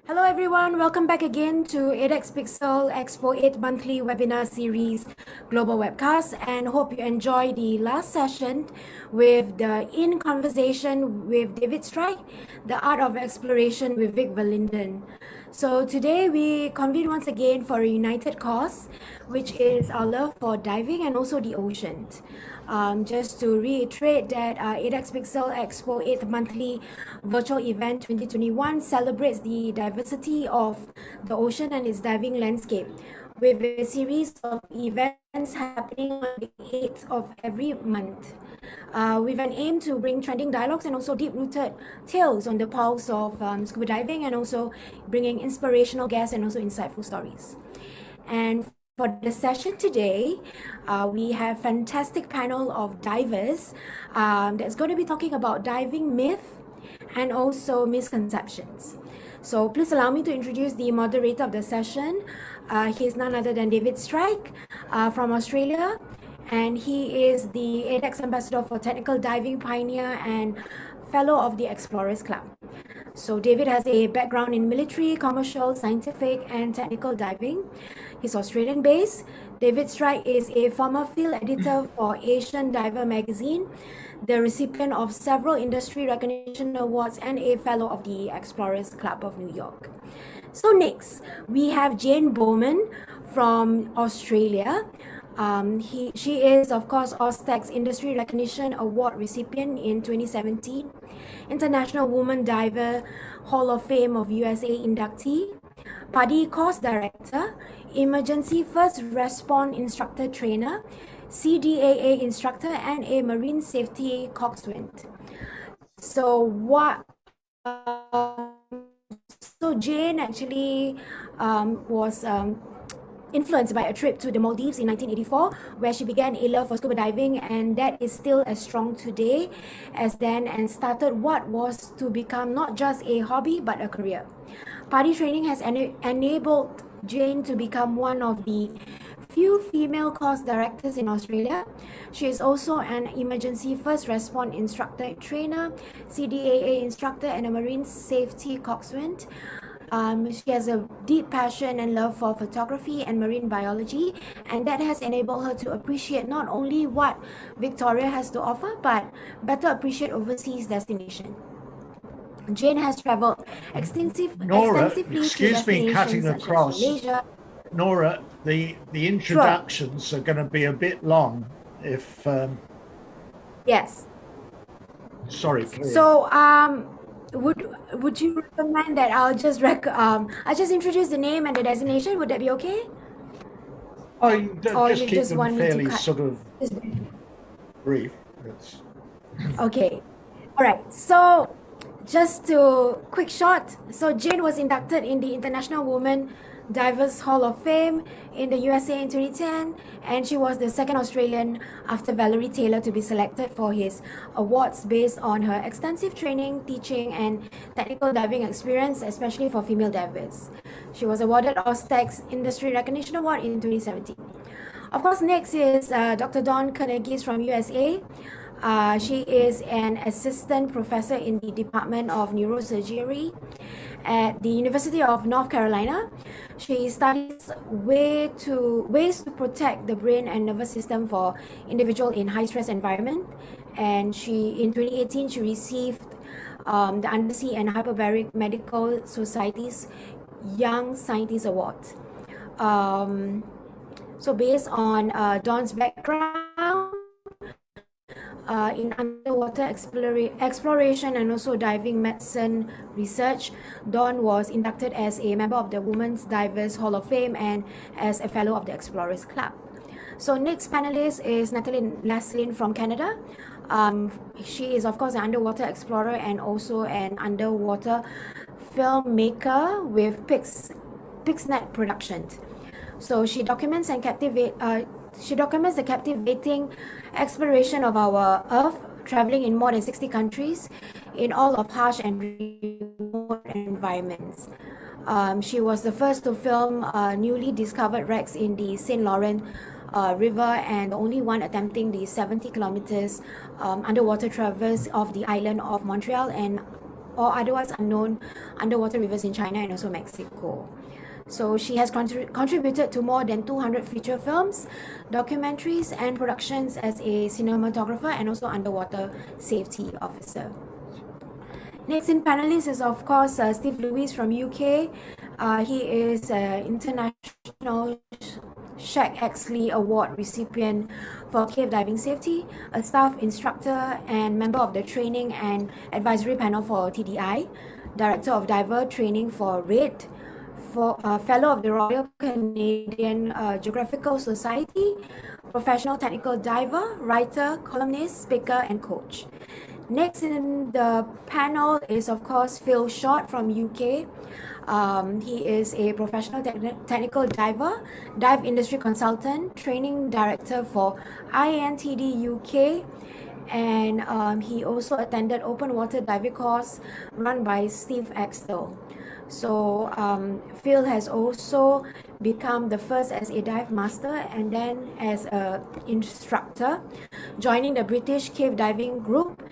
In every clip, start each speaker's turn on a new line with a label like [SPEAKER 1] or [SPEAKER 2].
[SPEAKER 1] Hello everyone, welcome back again to 8x Pixel Expo 8 monthly webinar series global webcast, and hope you enjoy the last session with the In Conversation with David Strike, The Art of Exploration with Vic Verlinden. So today we convene once again for a united cause, which is our love for diving and also the ocean. Just to reiterate that 8x Pixel Expo 8th monthly virtual event 2021 celebrates the diversity of the ocean and its diving landscape, with a series of events happening on the 8th of every month, with an aim to bring trending dialogues and also deep-rooted tales on the pulse of scuba diving, and also bringing inspirational guests and also insightful stories. And for the session today, we have a fantastic panel of divers that's going to be talking about diving myth and also misconceptions. So please allow me to introduce the moderator of the session. He's none other than David Strike from Australia, and he is the ADEX Ambassador for Technical Diving Pioneer and Fellow of the Explorers Club. So David has a background in military, commercial, scientific, and technical diving. He's Australian-based. David Strike is a former field editor for Asian Diver magazine, the recipient of several industry recognition awards, and a fellow of the Explorers Club of New York. So next, we have Jane Bowman from Australia. She is, of course, AUSTEC's Industry Recognition Award recipient in 2017, International Woman Diver Hall of Fame of USA inductee, PADI Course Director, Emergency First Response Instructor Trainer, CDAA Instructor, and a Marine Safety Coxswain. So Jane actually was influenced by a trip to the Maldives in 1984, where she began a love for scuba diving, and that is still as strong today as then, and started what was to become not just a hobby but a career. PADI training has enabled Jane to become one of the few female course directors in Australia. She is also an emergency first response instructor trainer, CDAA instructor, and a marine safety coxswain. She has a deep passion and love for photography and marine biology, and that has enabled her to appreciate not only what Victoria has to offer, but better appreciate overseas destinations. Jane has traveled extensively
[SPEAKER 2] excuse me cutting across. Malaysia. Nora, the introductions are going to be a bit long. If
[SPEAKER 1] yes.
[SPEAKER 2] Sorry. Please.
[SPEAKER 1] So would you recommend that I'll just introduce the name and the designation? Would that be okay?
[SPEAKER 2] Or just keep them fairly sort of brief.
[SPEAKER 1] Okay. All right. So just to quick shot. So Jane was inducted in the International Women Divers Hall of Fame in the USA in 2010, and she was the second Australian after Valerie Taylor to be selected for his awards based on her extensive training, teaching, and technical diving experience, especially for female divers. She was awarded AUSTEC's Industry Recognition Award in 2017. Of course, next is Dr. Dawn Kernagis from USA. She is an assistant professor in the Department of Neurosurgery at the University of North Carolina. She studies ways to protect the brain and nervous system for individuals in high-stress environment. And in 2018, she received the Undersea and Hyperbaric Medical Society's Young Scientist Award. So based on Dawn's background, in underwater exploration and also diving medicine research, Dawn was inducted as a member of the Women's Divers Hall of Fame and as a fellow of the Explorers Club. So next panelist is Nathalie Lasselin from Canada. She is, of course, an underwater explorer and also an underwater filmmaker with PixNet Productions. So she documents the captivating exploration of our Earth, traveling in more than 60 countries in all of harsh and remote environments. She was the first to film newly discovered wrecks in the St. Lawrence River, and the only one attempting the 70 kilometers underwater traverse of the island of Montreal and or otherwise unknown underwater rivers in China and also Mexico. So she has contributed to more than 200 feature films, documentaries, and productions as a cinematographer and also underwater safety officer. Next in panelist is of course Steve Lewis from UK. He is an international Shaq Exley Award recipient for cave diving safety, a staff instructor and member of the training and advisory panel for TDI, director of diver training for RED, fellow of the Royal Canadian Geographical Society, professional technical diver, writer, columnist, speaker, and coach. Next in the panel is of course Phil Short from UK. He is a professional technical diver, dive industry consultant, training director for INTD UK, and he also attended open water diving course run by Steve Axtell. So Phil has also become the first as a dive master and then as an instructor, joining the British Cave Diving Group.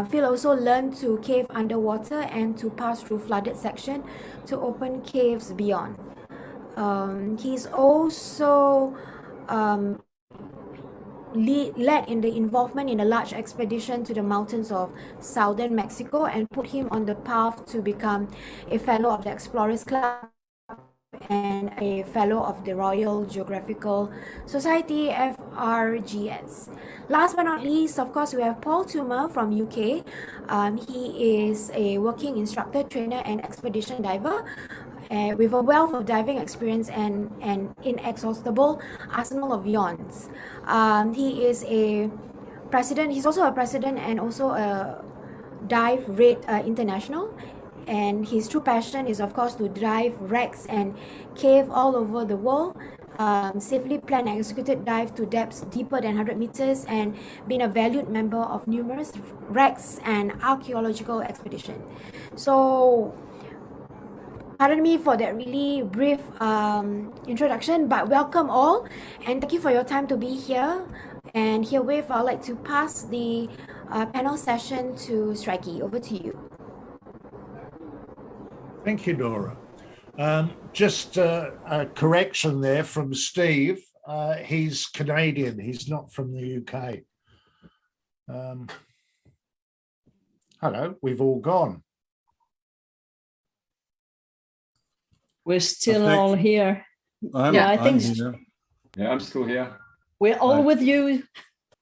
[SPEAKER 1] Phil also learned to cave underwater and to pass through flooded section to open caves beyond. He's also led in the involvement in a large expedition to the mountains of southern Mexico and put him on the path to become a fellow of the Explorers Club and a fellow of the Royal Geographical Society, FRGS. Last but not least, of course, we have Paul Toomer from UK. He is a working instructor, trainer, and expedition diver with a wealth of diving experience and an inexhaustible arsenal of yawns. He is a president. He's also a president and also a Dive RED International. And his true passion is, of course, to dive wrecks and cave all over the world, safely plan and executed dive to depths deeper than 100 meters, and been a valued member of numerous wrecks and archaeological expeditions. So, pardon me for that really brief introduction, but welcome all, and thank you for your time to be here. And herewith, I'd like to pass the panel session to Strikey. Over to you.
[SPEAKER 2] Thank you, Nora. Just a correction there from Steve. He's Canadian. He's not from the UK. Hello, we've all gone.
[SPEAKER 3] We're still all here.
[SPEAKER 4] I'm still here.
[SPEAKER 3] We're all with you.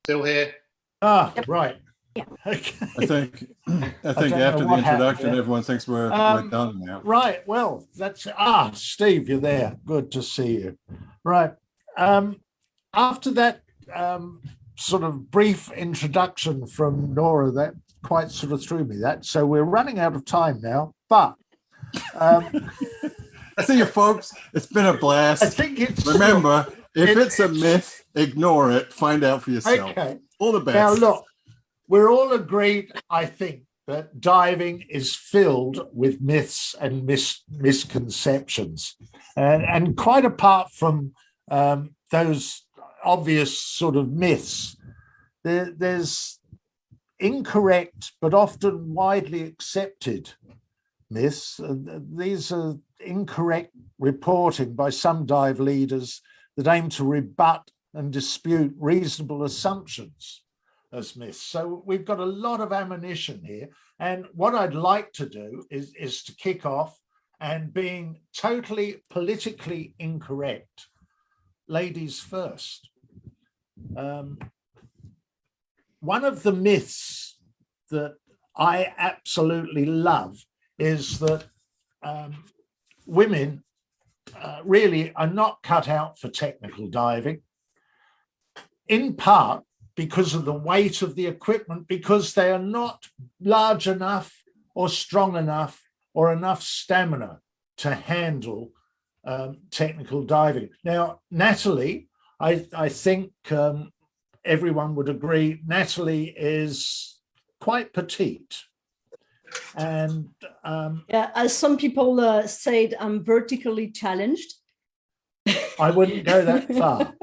[SPEAKER 5] Still here.
[SPEAKER 2] Ah, right.
[SPEAKER 1] Yeah.
[SPEAKER 2] Okay.
[SPEAKER 4] I think after the introduction, everyone thinks we're done now.
[SPEAKER 2] Right. Well, that's Steve, you're there. Good to see you. Right. After that sort of brief introduction from Nora, that quite sort of threw me. So we're running out of time now, but
[SPEAKER 4] See you, folks. It's been a blast.
[SPEAKER 2] I think it's
[SPEAKER 4] remember if it's a myth, ignore it. Find out for yourself.
[SPEAKER 2] Okay.
[SPEAKER 4] All the best.
[SPEAKER 2] Now look. We're all agreed, I think, that diving is filled with myths and misconceptions. And quite apart from those obvious sort of myths, there's incorrect but often widely accepted myths. These are incorrect reporting by some dive leaders that aim to rebut and dispute reasonable assumptions as myths. So we've got a lot of ammunition here. And what I'd like to do is to kick off, and being totally politically incorrect, ladies first. One of the myths that I absolutely love is that women really are not cut out for technical diving, in part because of the weight of the equipment, because they are not large enough or strong enough or enough stamina to handle technical diving. Now, Nathalie, I think everyone would agree, Nathalie is quite petite. And
[SPEAKER 3] as some people said, I'm vertically challenged.
[SPEAKER 2] I wouldn't go that far.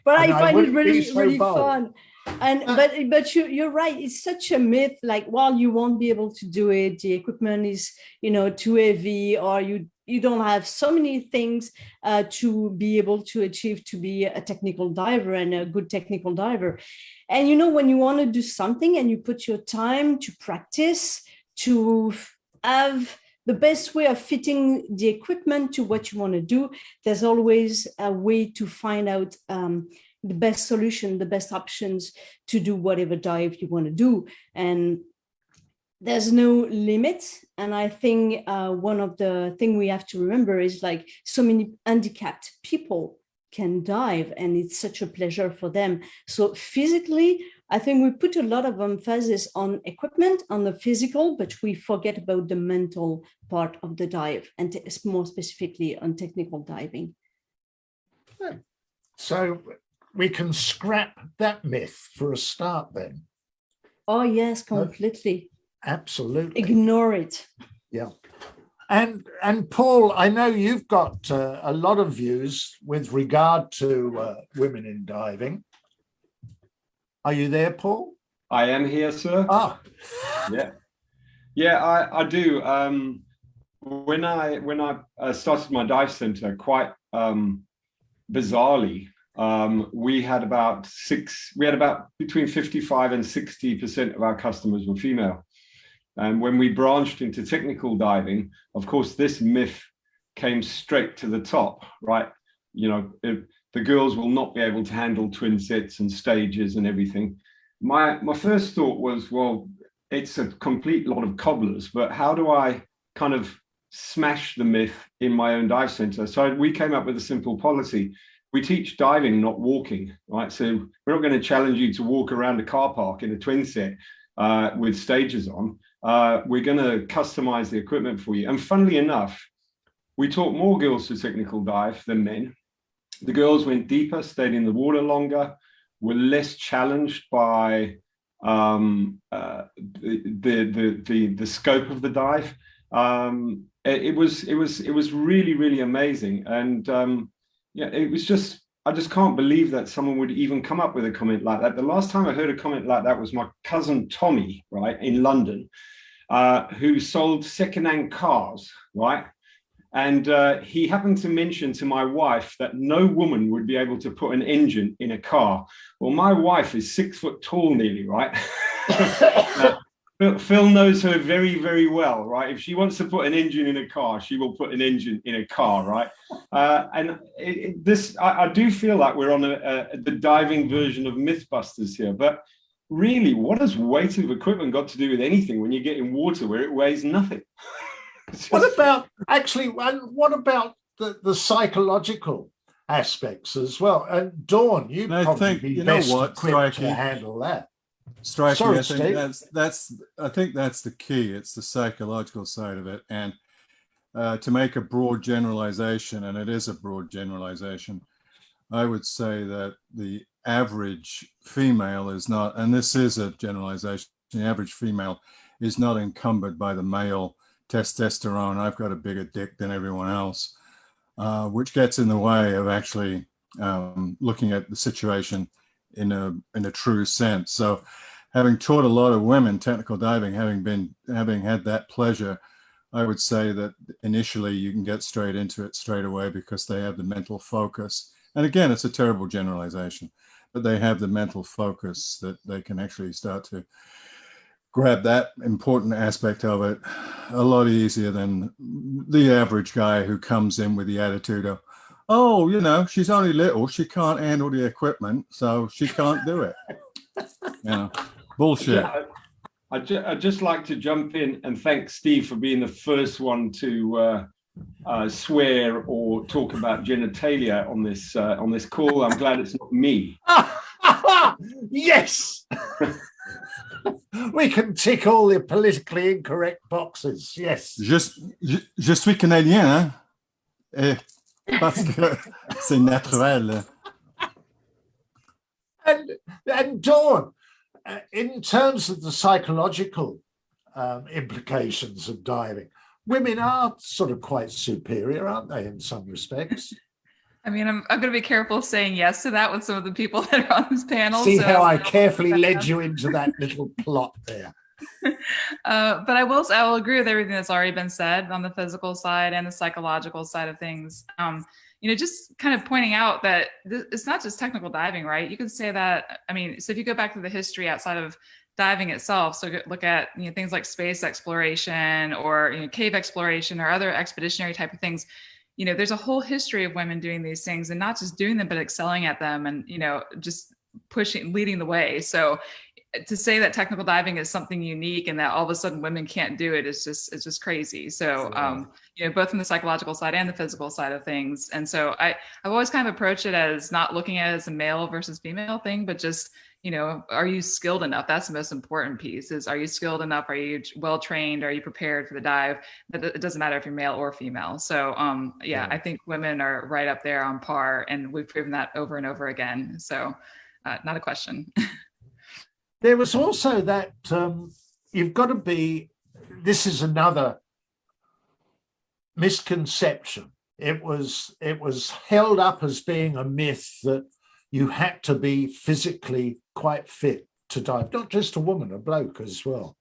[SPEAKER 3] But I find it really fun. And but you're right. It's such a myth. Like, well, you won't be able to do it. The equipment is, too heavy, or you don't have so many things to be able to achieve to be a technical diver and a good technical diver. And when you want to do something and you put your time to practice, to have the best way of fitting the equipment to what you want to do, there's always a way to find out the best solution, the best options to do whatever dive you want to do. And there's no limit. And I think one of the things we have to remember is, like, so many handicapped people can dive, and it's such a pleasure for them. So physically, I think we put a lot of emphasis on equipment, on the physical, but we forget about the mental part of the dive, and more specifically on technical diving.
[SPEAKER 2] So we can scrap that myth for a start then.
[SPEAKER 3] Oh, yes, completely.
[SPEAKER 2] Absolutely.
[SPEAKER 3] Ignore it.
[SPEAKER 2] Yeah. And Paul, I know you've got a lot of views with regard to women in diving. Are you there, Paul?
[SPEAKER 5] I am here, sir.
[SPEAKER 2] Ah.
[SPEAKER 5] Yeah, I do. When I started my dive center, quite bizarrely, we had about between 55 and 60% of our customers were female. And when we branched into technical diving, of course, this myth came straight to the top, right? The girls will not be able to handle twin sets and stages and everything. My first thought was, well, it's a complete lot of cobblers, but how do I kind of smash the myth in my own dive center? So we came up with a simple policy. We teach diving, not walking, right? So we're not going to challenge you to walk around a car park in a twin set with stages on. We're going to customize the equipment for you. And funnily enough, we taught more girls to technical dive than men. The girls went deeper, stayed in the water longer, were less challenged by the scope of the dive. It was really, really amazing. And it was just, I just can't believe that someone would even come up with a comment like that. The last time I heard a comment like that was my cousin Tommy, right, in London, who sold secondhand cars, right? And he happened to mention to my wife that no woman would be able to put an engine in a car. Well, my wife is 6 foot tall nearly, right? Phil knows her very, very well, right? If she wants to put an engine in a car, she will put an engine in a car, right? And I do feel like we're on the diving version of Mythbusters here, but really, what has weight of equipment got to do with anything when you get in water where it weighs nothing?
[SPEAKER 2] What about the psychological aspects as well? And Dawn, you probably be best equipped to handle that.
[SPEAKER 4] Strikey,
[SPEAKER 2] Sorry,
[SPEAKER 4] I think
[SPEAKER 2] Steve.
[SPEAKER 4] I think that's the key. It's the psychological side of it, and to make a broad generalization, and it is a broad generalization, I would say that the average female is not, and this is a generalization, the average female is not encumbered by the male testosterone. I've got a bigger dick than everyone else, which gets in the way of actually looking at the situation in a true sense. So having taught a lot of women technical diving, having had that pleasure, I would say that initially you can get straight into it straight away because they have the mental focus. And again, it's a terrible generalization, but they have the mental focus that they can actually start to grab that important aspect of it a lot easier than the average guy who comes in with the attitude of, oh, she's only little, she can't handle the equipment, so she can't do it. Bullshit.
[SPEAKER 5] Yeah, I'd just like to jump in and thank Steve for being the first one to swear or talk about genitalia on this call. I'm glad it's not me.
[SPEAKER 2] Yes. We can tick all the politically incorrect boxes. Yes.
[SPEAKER 4] Je suis canadien, hein? Parce que c'est naturel.
[SPEAKER 2] And Dawn, in terms of the psychological implications of diving, women are sort of quite superior, aren't they, in some respects?
[SPEAKER 6] I mean, I'm going to be careful saying yes to that with some of the people that are on this panel.
[SPEAKER 2] See
[SPEAKER 6] so
[SPEAKER 2] how I carefully led you into that little plot there.
[SPEAKER 6] But I will agree with everything that's already been said on the physical side and the psychological side of things. You know, just kind of pointing out that it's not just technical diving, right? You could say that, I mean, so if you go back to the history outside of diving itself, so look at, you know, things like space exploration or, you know, cave exploration or other expeditionary type of things. You know, there's a whole history of women doing these things and not just doing them, but excelling at them and, you know, just leading the way. So to say that technical diving is something unique and that all of a sudden women can't do it is just crazy. So, you know, both from the psychological side and the physical side of things. And so I've always kind of approached it as not looking at it as a male versus female thing, but just, you know, are you skilled enough? That's the most important piece is, are you skilled enough? Are you well trained? Are you prepared for the dive? But it doesn't matter if you're male or female. So yeah, I think women are right up there on par and we've proven that over and over again. So not a question.
[SPEAKER 2] There was also that you've got to be, this is another misconception. It was held up as being a myth that you had to be physically quite fit to dive, not just a woman, a bloke as well,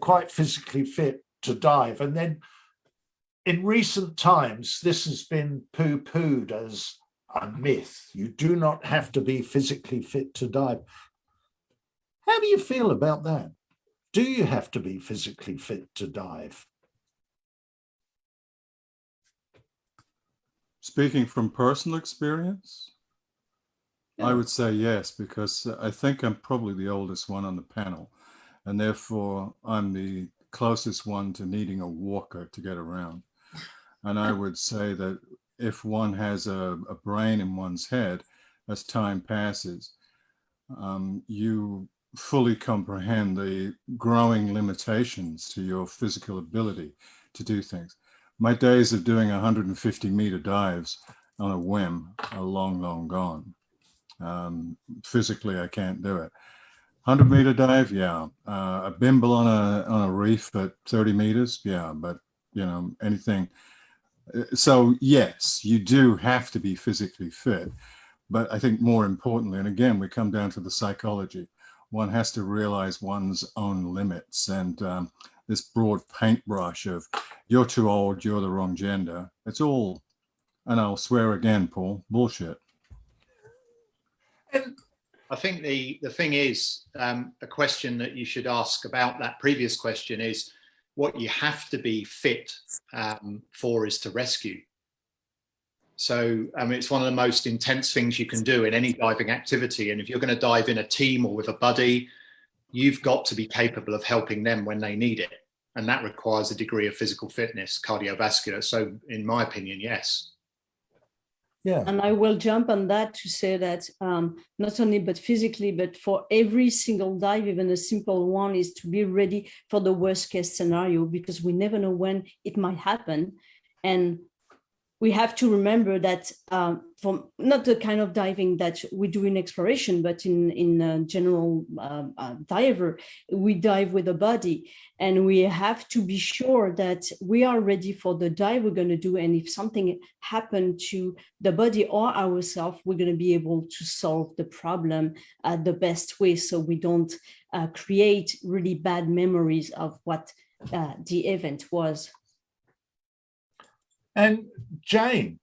[SPEAKER 2] quite physically fit to dive. And then in recent times, this has been poo-pooed as a myth. You do not have to be physically fit to dive. How do you feel about that? Do you have to be physically fit to dive?
[SPEAKER 4] Speaking from personal experience,
[SPEAKER 2] Yeah.
[SPEAKER 4] I would say yes, because I think I'm probably the oldest one on the panel, and therefore I'm the closest one to needing a walker to get around. And I would say that if one has a brain in one's head, as time passes, you fully comprehend the growing limitations to your physical ability to do things. My days of doing 150-meter dives on a whim are long, long gone. Physically, I can't do it. 100-meter dive, yeah. A bimble on a reef at 30 meters, yeah. But you know, anything. So yes, you do have to be physically fit. But I think more importantly, and again, we come down to the psychology. One has to realize one's own limits, and this broad paintbrush of you're too old, you're the wrong gender. It's all, and I'll swear again, Paul, bullshit.
[SPEAKER 7] I think the thing is, a question that you should ask about that previous question is what you have to be fit for is to rescue. So it's one of the most intense things you can do in any diving activity. And if you're going to dive in a team or with a buddy, you've got to be capable of helping them when they need it. And that requires a degree of physical fitness, cardiovascular. So in my opinion, yes.
[SPEAKER 2] Yeah.
[SPEAKER 3] And I will jump on that to say that not only but physically, but for every single dive, even a simple one, is to be ready for the worst case scenario, because we never know when it might happen. And we have to remember that from not the kind of diving that we do in exploration, but in general diver, we dive with a body, and we have to be sure that we are ready for the dive we're going to do. And if something happened to the body or ourselves, we're going to be able to solve the problem the best way, so we don't create really bad memories of what the event was.
[SPEAKER 2] And Jane,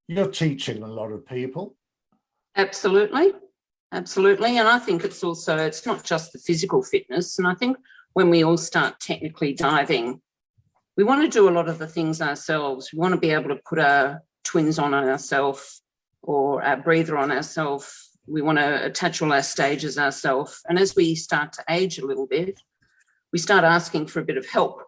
[SPEAKER 2] you're teaching a lot of people.
[SPEAKER 8] Absolutely. Absolutely. And I think it's not just the physical fitness. And I think when we all start technically diving, we want to do a lot of the things ourselves. We want to be able to put our twins on ourselves or our breather on ourselves. We want to attach all our stages ourselves. And as we start to age a little bit, we start asking for a bit of help.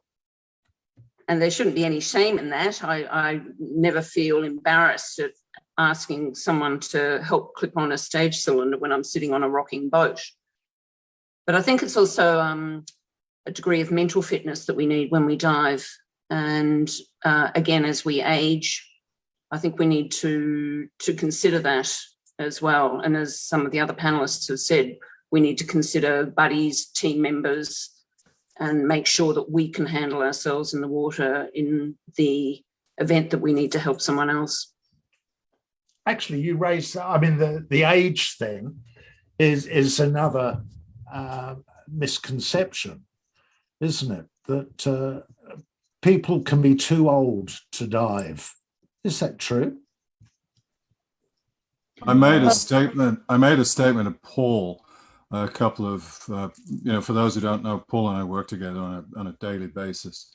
[SPEAKER 8] And there shouldn't be any shame in that. I never feel embarrassed at asking someone to help clip on a stage cylinder when I'm sitting on a rocking boat. But I think it's also a degree of mental fitness that we need when we dive. And again, as we age, I think we need to consider that as well. And as some of the other panelists have said, we need to consider buddies, team members, and make sure that we can handle ourselves in the water in the event that we need to help someone else.
[SPEAKER 2] actually, you raised, I mean, the age thing is another misconception, isn't it? That people can be too old to dive. Is that true?
[SPEAKER 4] I made a statement. I made a statement of Paul a couple of, for those who don't know, Paul and I work together on a daily basis,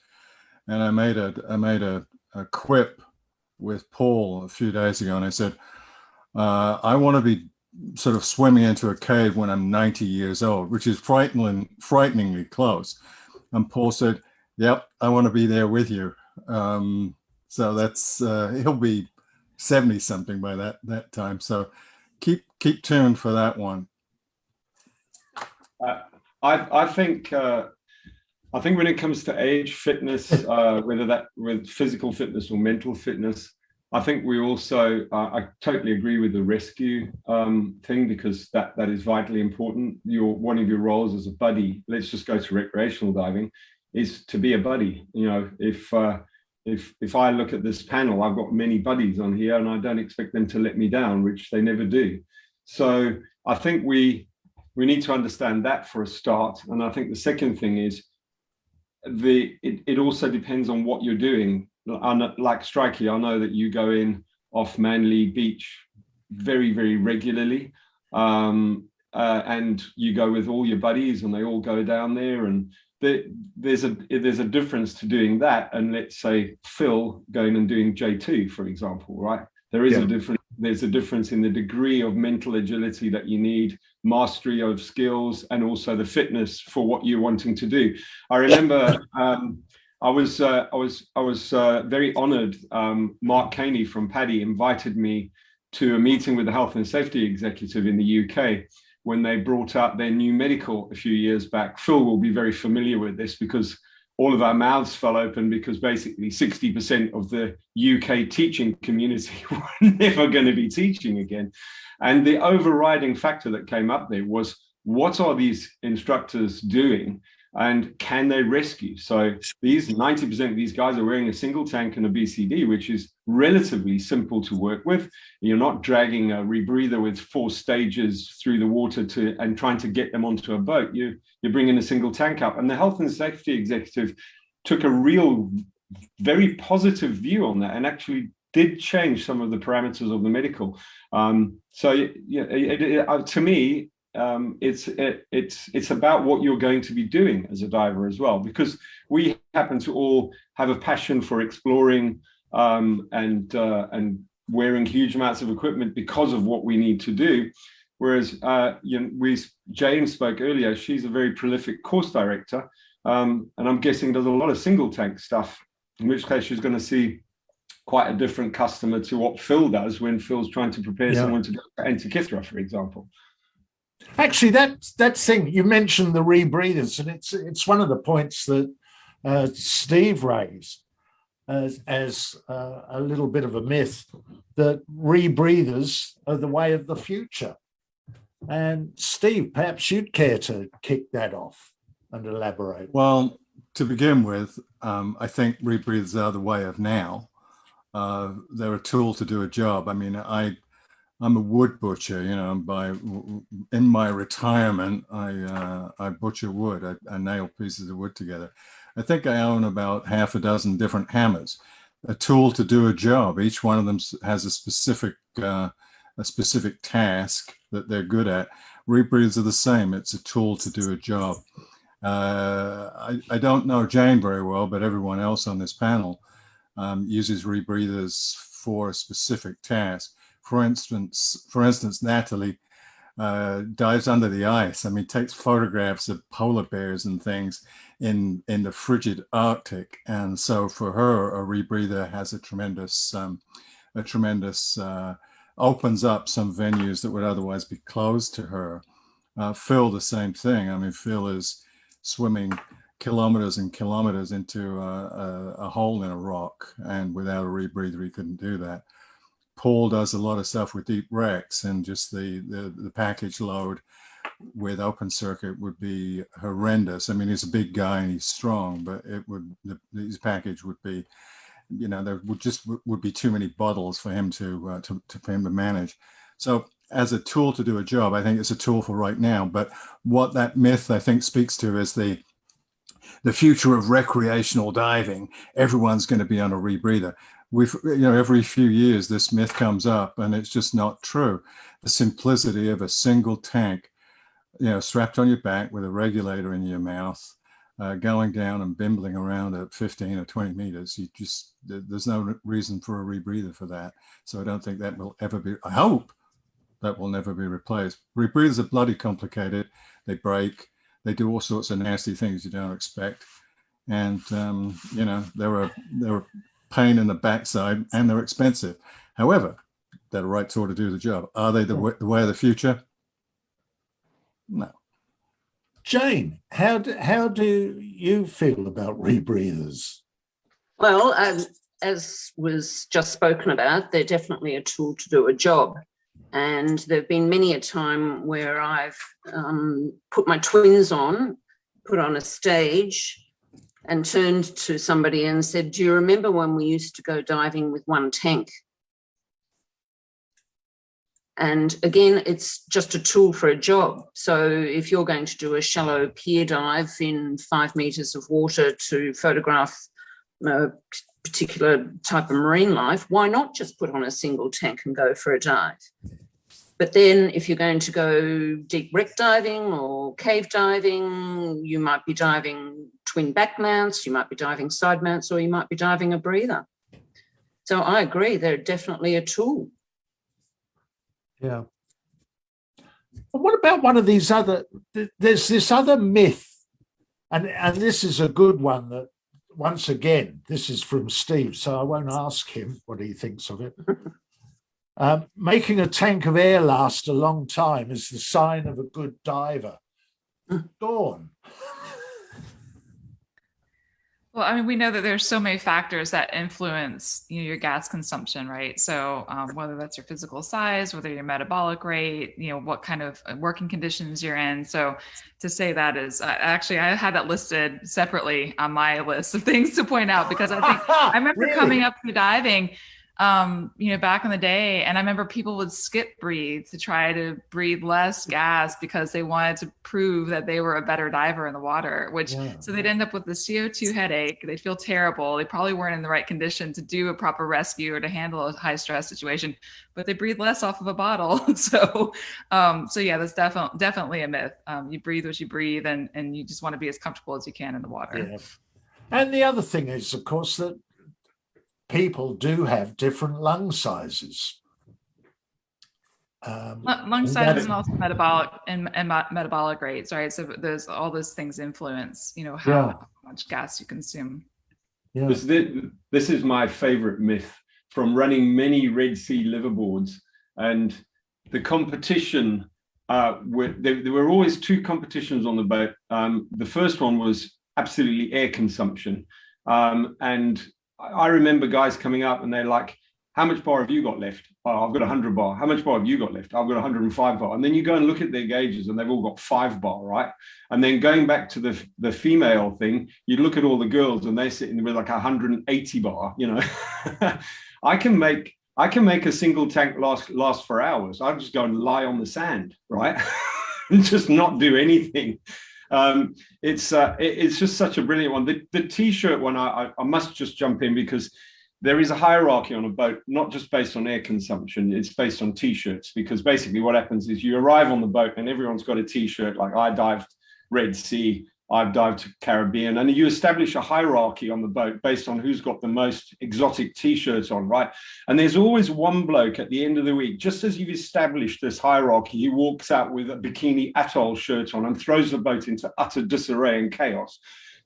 [SPEAKER 4] and I made a quip with Paul a few days ago, and I said, I want to be sort of swimming into a cave when I'm 90 years old, which is frighteningly close. And Paul said, "Yep, I want to be there with you." So that's he'll be 70 something by that time. So keep tuned for that one.
[SPEAKER 5] I think when it comes to age, fitness, whether that with physical fitness or mental fitness, I think we also, I totally agree with the rescue thing, because that is vitally important. One of your roles as a buddy, let's just go to recreational diving, is to be a buddy. You know, if I look at this panel, I've got many buddies on here, and I don't expect them to let me down, which they never do. So I think we need to understand that for a start. And I think the second thing is it also depends on what you're doing. Like Strikey, I know that you go in off Manly Beach very, very regularly, and you go with all your buddies, and they all go down there. And there's a difference to doing that, and let's say Phil going and doing J2, for example, right? There is a difference. There's a difference in the degree of mental agility that you need, mastery of skills, and also the fitness for what you're wanting to do. I remember I was very honoured. Mark Caney from Paddy invited me to a meeting with the health and safety executive in the UK when they brought out their new medical a few years back. Phil will be very familiar with this, because all of our mouths fell open, because basically 60% of the UK teaching community were never going to be teaching again. And the overriding factor that came up there was, what are these instructors doing, and can they rescue? So these 90% of these guys are wearing a single tank and a BCD, which is relatively simple to work with. You're not dragging a rebreather with 4 stages through the water and trying to get them onto a boat. You're bringing a single tank up. And the health and safety executive took a real, very positive view on that, and actually did change some of the parameters of the medical. To me, it's about what you're going to be doing as a diver as well, because we happen to all have a passion for exploring and wearing huge amounts of equipment because of what we need to do. Whereas Jane spoke earlier, she's a very prolific course director, and I'm guessing does a lot of single tank stuff, in which case she's going to see quite a different customer to what Phil does when Phil's trying to prepare someone to go to Antikythera, for example.
[SPEAKER 2] Actually, that thing you mentioned, the rebreathers, and it's one of the points that Steve raised as a little bit of a myth, that rebreathers are the way of the future. And Steve, perhaps you'd care to kick that off and elaborate.
[SPEAKER 4] Well, to begin with, I think rebreathers are the way of now. They're a tool to do a job. I mean, I'm a wood butcher, in my retirement, I butcher wood. I nail pieces of wood together. I think I own about half a dozen different hammers, a tool to do a job. Each one of them has a specific task that they're good at. Rebreathers are the same. It's a tool to do a job. I don't know Jane very well, but everyone else on this panel uses rebreathers for a specific task. For instance, Nathalie dives under the ice. I mean, takes photographs of polar bears and things in the frigid Arctic. And so for her, a rebreather has a tremendous opens up some venues that would otherwise be closed to her. Phil, the same thing. I mean, Phil is swimming kilometers and kilometers into a hole in a rock, and without a rebreather, he couldn't do that. Paul does a lot of stuff with deep wrecks, and just the package load with open circuit would be horrendous. I mean, he's a big guy and he's strong, but his package would be you know, there would be too many bottles for him to manage. So as a tool to do a job, I think it's a tool for right now. But what that myth, I think, speaks to is the future of recreational diving. Everyone's going to be on a rebreather. Every few years this myth comes up, and it's just not true. The simplicity of a single tank, strapped on your back with a regulator in your mouth, going down and bimbling around at 15 or 20 meters. There's no reason for a rebreather for that. So I don't think that will ever be, I hope that will never be replaced. Rebreathers are bloody complicated. They break. They do all sorts of nasty things you don't expect. And, they're a pain in the backside, and they're expensive. However, they're the right tool to do the job. Are they the way of the future? No.
[SPEAKER 2] Jane, how do you feel about rebreathers?
[SPEAKER 8] Well, as was just spoken about, they're definitely a tool to do a job. And there have been many a time where I've put my twins on, put on a stage, and turned to somebody and said, do you remember when we used to go diving with one tank? And again, it's just a tool for a job. So if you're going to do a shallow pier dive in 5 meters of water to photograph a particular type of marine life, why not just put on a single tank and go for a dive? But then if you're going to go deep wreck diving or cave diving, you might be diving twin back mounts, you might be diving side mounts, or you might be diving a breather. So I agree, they're definitely a tool.
[SPEAKER 2] Yeah. And what about one of these other, there's this other myth, and this is a good one that, once again, this is from Steve, so I won't ask him what he thinks of it. Making a tank of air last a long time is the sign of a good diver. Dawn.
[SPEAKER 6] Well, I mean, we know that there's so many factors that influence your gas consumption, right? So whether that's your physical size, whether your metabolic rate, what kind of working conditions you're in. So to say that is actually, I had that listed separately on my list of things to point out, because I remember
[SPEAKER 2] Really?
[SPEAKER 6] coming up through diving, back in the day, and I remember people would skip breathe to try to breathe less gas because they wanted to prove that they were a better diver in the water, so they'd end up with the CO2 headache. They'd feel terrible. They probably weren't in the right condition to do a proper rescue or to handle a high stress situation, but they breathe less off of a bottle. So yeah, that's definitely a myth. You breathe what you breathe, and you just want to be as comfortable as you can in the water.
[SPEAKER 2] Yeah. And the other thing is, of course, that people do have different lung sizes.
[SPEAKER 6] Lung sizes and also metabolic rates, right? So there's all those things influence, how much gas you consume.
[SPEAKER 2] Yeah.
[SPEAKER 5] This is my favorite myth from running many Red Sea liverboards, and the competition. There were always 2 competitions on the boat. The first one was absolutely air consumption, and I remember guys coming up and they're like, how much bar have you got left? Oh, I've got 100 bar. How much bar have you got left? I've got 105 bar. And then you go and look at their gauges and they've all got 5 bar, right? And then going back to the female thing, you look at all the girls and they're sitting with like 180 bar, I can make a single tank last for hours. I'll just go and lie on the sand, right? And just not do anything. It's just such a brilliant one. The t-shirt one, I must just jump in, because there is a hierarchy on a boat, not just based on air consumption, it's based on t-shirts, because basically what happens is you arrive on the boat and everyone's got a t-shirt. Like I dived Red Sea, I've dived Caribbean, and you establish a hierarchy on the boat based on who's got the most exotic t-shirts on, right? And there's always one bloke at the end of the week, just as you've established this hierarchy, he walks out with a Bikini Atoll shirt on and throws the boat into utter disarray and chaos.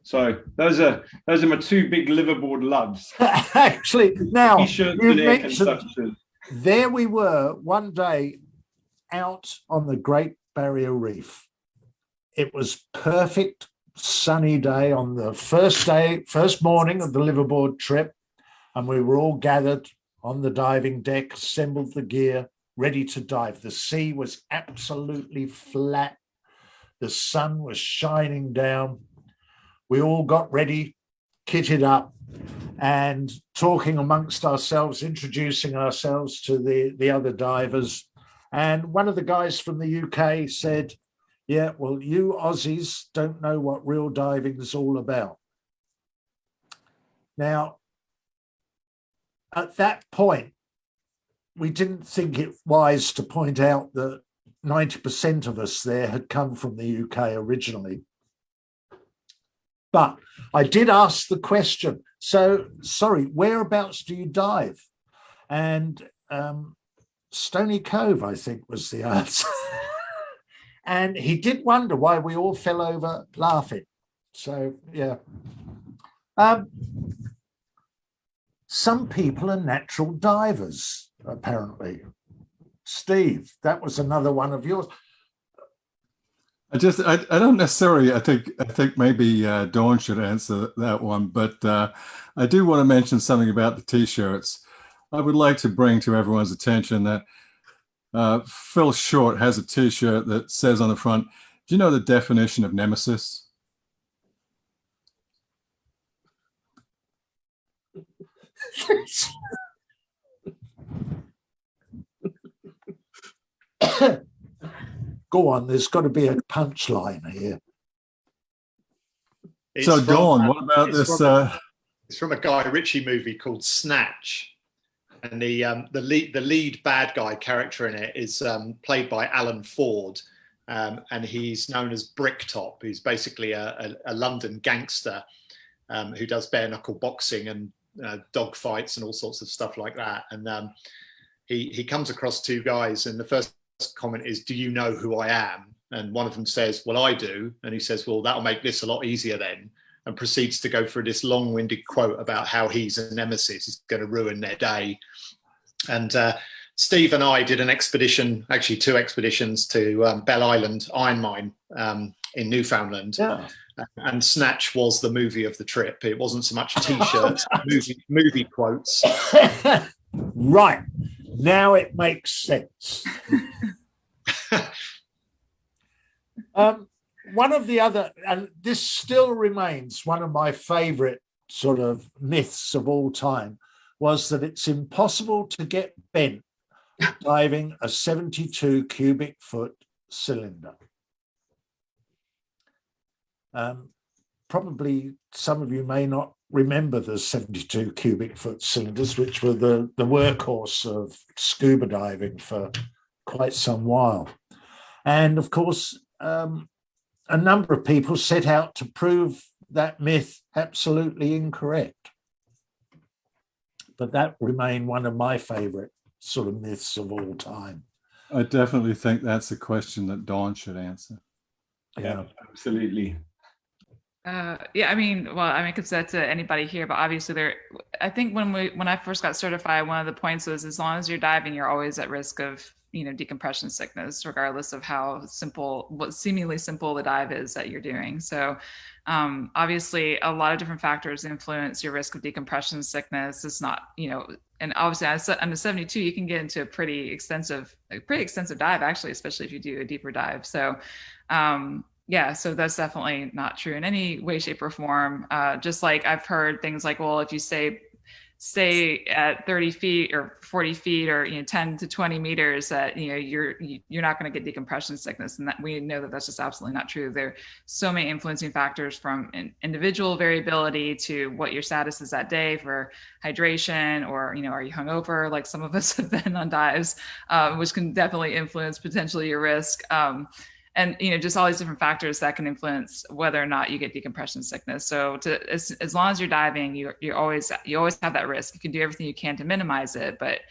[SPEAKER 5] So those are my 2 big liverboard loves.
[SPEAKER 2] Actually, now
[SPEAKER 5] T-shirts
[SPEAKER 2] you've
[SPEAKER 5] and air
[SPEAKER 2] mentioned,
[SPEAKER 5] consumption.
[SPEAKER 2] there we were one day out on the Great Barrier Reef. It was perfect sunny day on the first morning of the liverboard trip, and we were all gathered on the diving deck, assembled the gear, ready to dive. The sea was absolutely flat. The sun was shining down. We all got ready kitted up and talking amongst ourselves, introducing ourselves to the other divers. And one of the guys from the UK said, yeah, well, you Aussies don't know what real diving is all about. Now, at that point, we didn't think it wise to point out that 90% of us there had come from the UK originally. But I did ask the question, so, sorry, whereabouts do you dive? And Stony Cove, I think, was the answer. And he did wonder why we all fell over laughing. So, yeah. Some people are natural divers, apparently. Steve, that was another one of yours.
[SPEAKER 4] I don't necessarily, I think maybe Dawn should answer that one, but I do want to mention something about the t-shirts. I would like to bring to everyone's attention that Phil Short has a t-shirt that says on the front, do you know the definition of nemesis?
[SPEAKER 2] Go on, there's got to be a punchline here.
[SPEAKER 4] So Dawn, what about this?
[SPEAKER 7] It's from a Guy Ritchie movie called Snatch, and the lead bad guy character in it is played by Alan Ford, and he's known as Bricktop. He's basically a London gangster who does bare knuckle boxing and dog fights and all sorts of stuff like that. And he comes across two guys, and the first comment is, do you know who I am? And one of them says, well, I do. And he says, well, that'll make this a lot easier then, and proceeds to go through this long-winded quote about how he's a nemesis. He's going to ruin their day. And Steve and I did an expedition, actually 2 expeditions, to Bell Island iron mine in Newfoundland.
[SPEAKER 2] Yeah.
[SPEAKER 7] And Snatch was the movie of the trip. It wasn't so much t-shirts, movie quotes.
[SPEAKER 2] Right. Now it makes sense. One of the other, and this still remains one of my favorite sort of myths of all time, was that it's impossible to get bent diving a 72 cubic foot cylinder. Probably some of you may not remember the 72 cubic foot cylinders, which were the workhorse of scuba diving for quite some while. And of course, a number of people set out to prove that myth absolutely incorrect. But that remained one of my favorite sort of myths of all time.
[SPEAKER 4] I definitely think that's a question that Dawn should answer.
[SPEAKER 2] Yeah,
[SPEAKER 5] Absolutely.
[SPEAKER 6] Yeah, I could say that to anybody here, but obviously I think when I first got certified, one of the points was, as long as you're diving, you're always at risk of, decompression sickness, regardless of what seemingly simple the dive is that you're doing. So obviously a lot of different factors influence your risk of decompression sickness. It's not, and obviously on the 72, you can get into a pretty extensive dive, actually, especially if you do a deeper dive. So yeah, so that's definitely not true in any way, shape, or form. Just like I've heard things like, well, if you stay at 30 feet or 40 feet or 10 to 20 meters, that you're not going to get decompression sickness, and that we know that that's just absolutely not true. There are so many influencing factors, from individual variability to what your status is that day for hydration, or are you hungover, like some of us have been on dives, which can definitely influence potentially your risk. And just all these different factors that can influence whether or not you get decompression sickness. So as long as you're diving, you always have that risk. You can do everything you can to minimize it, but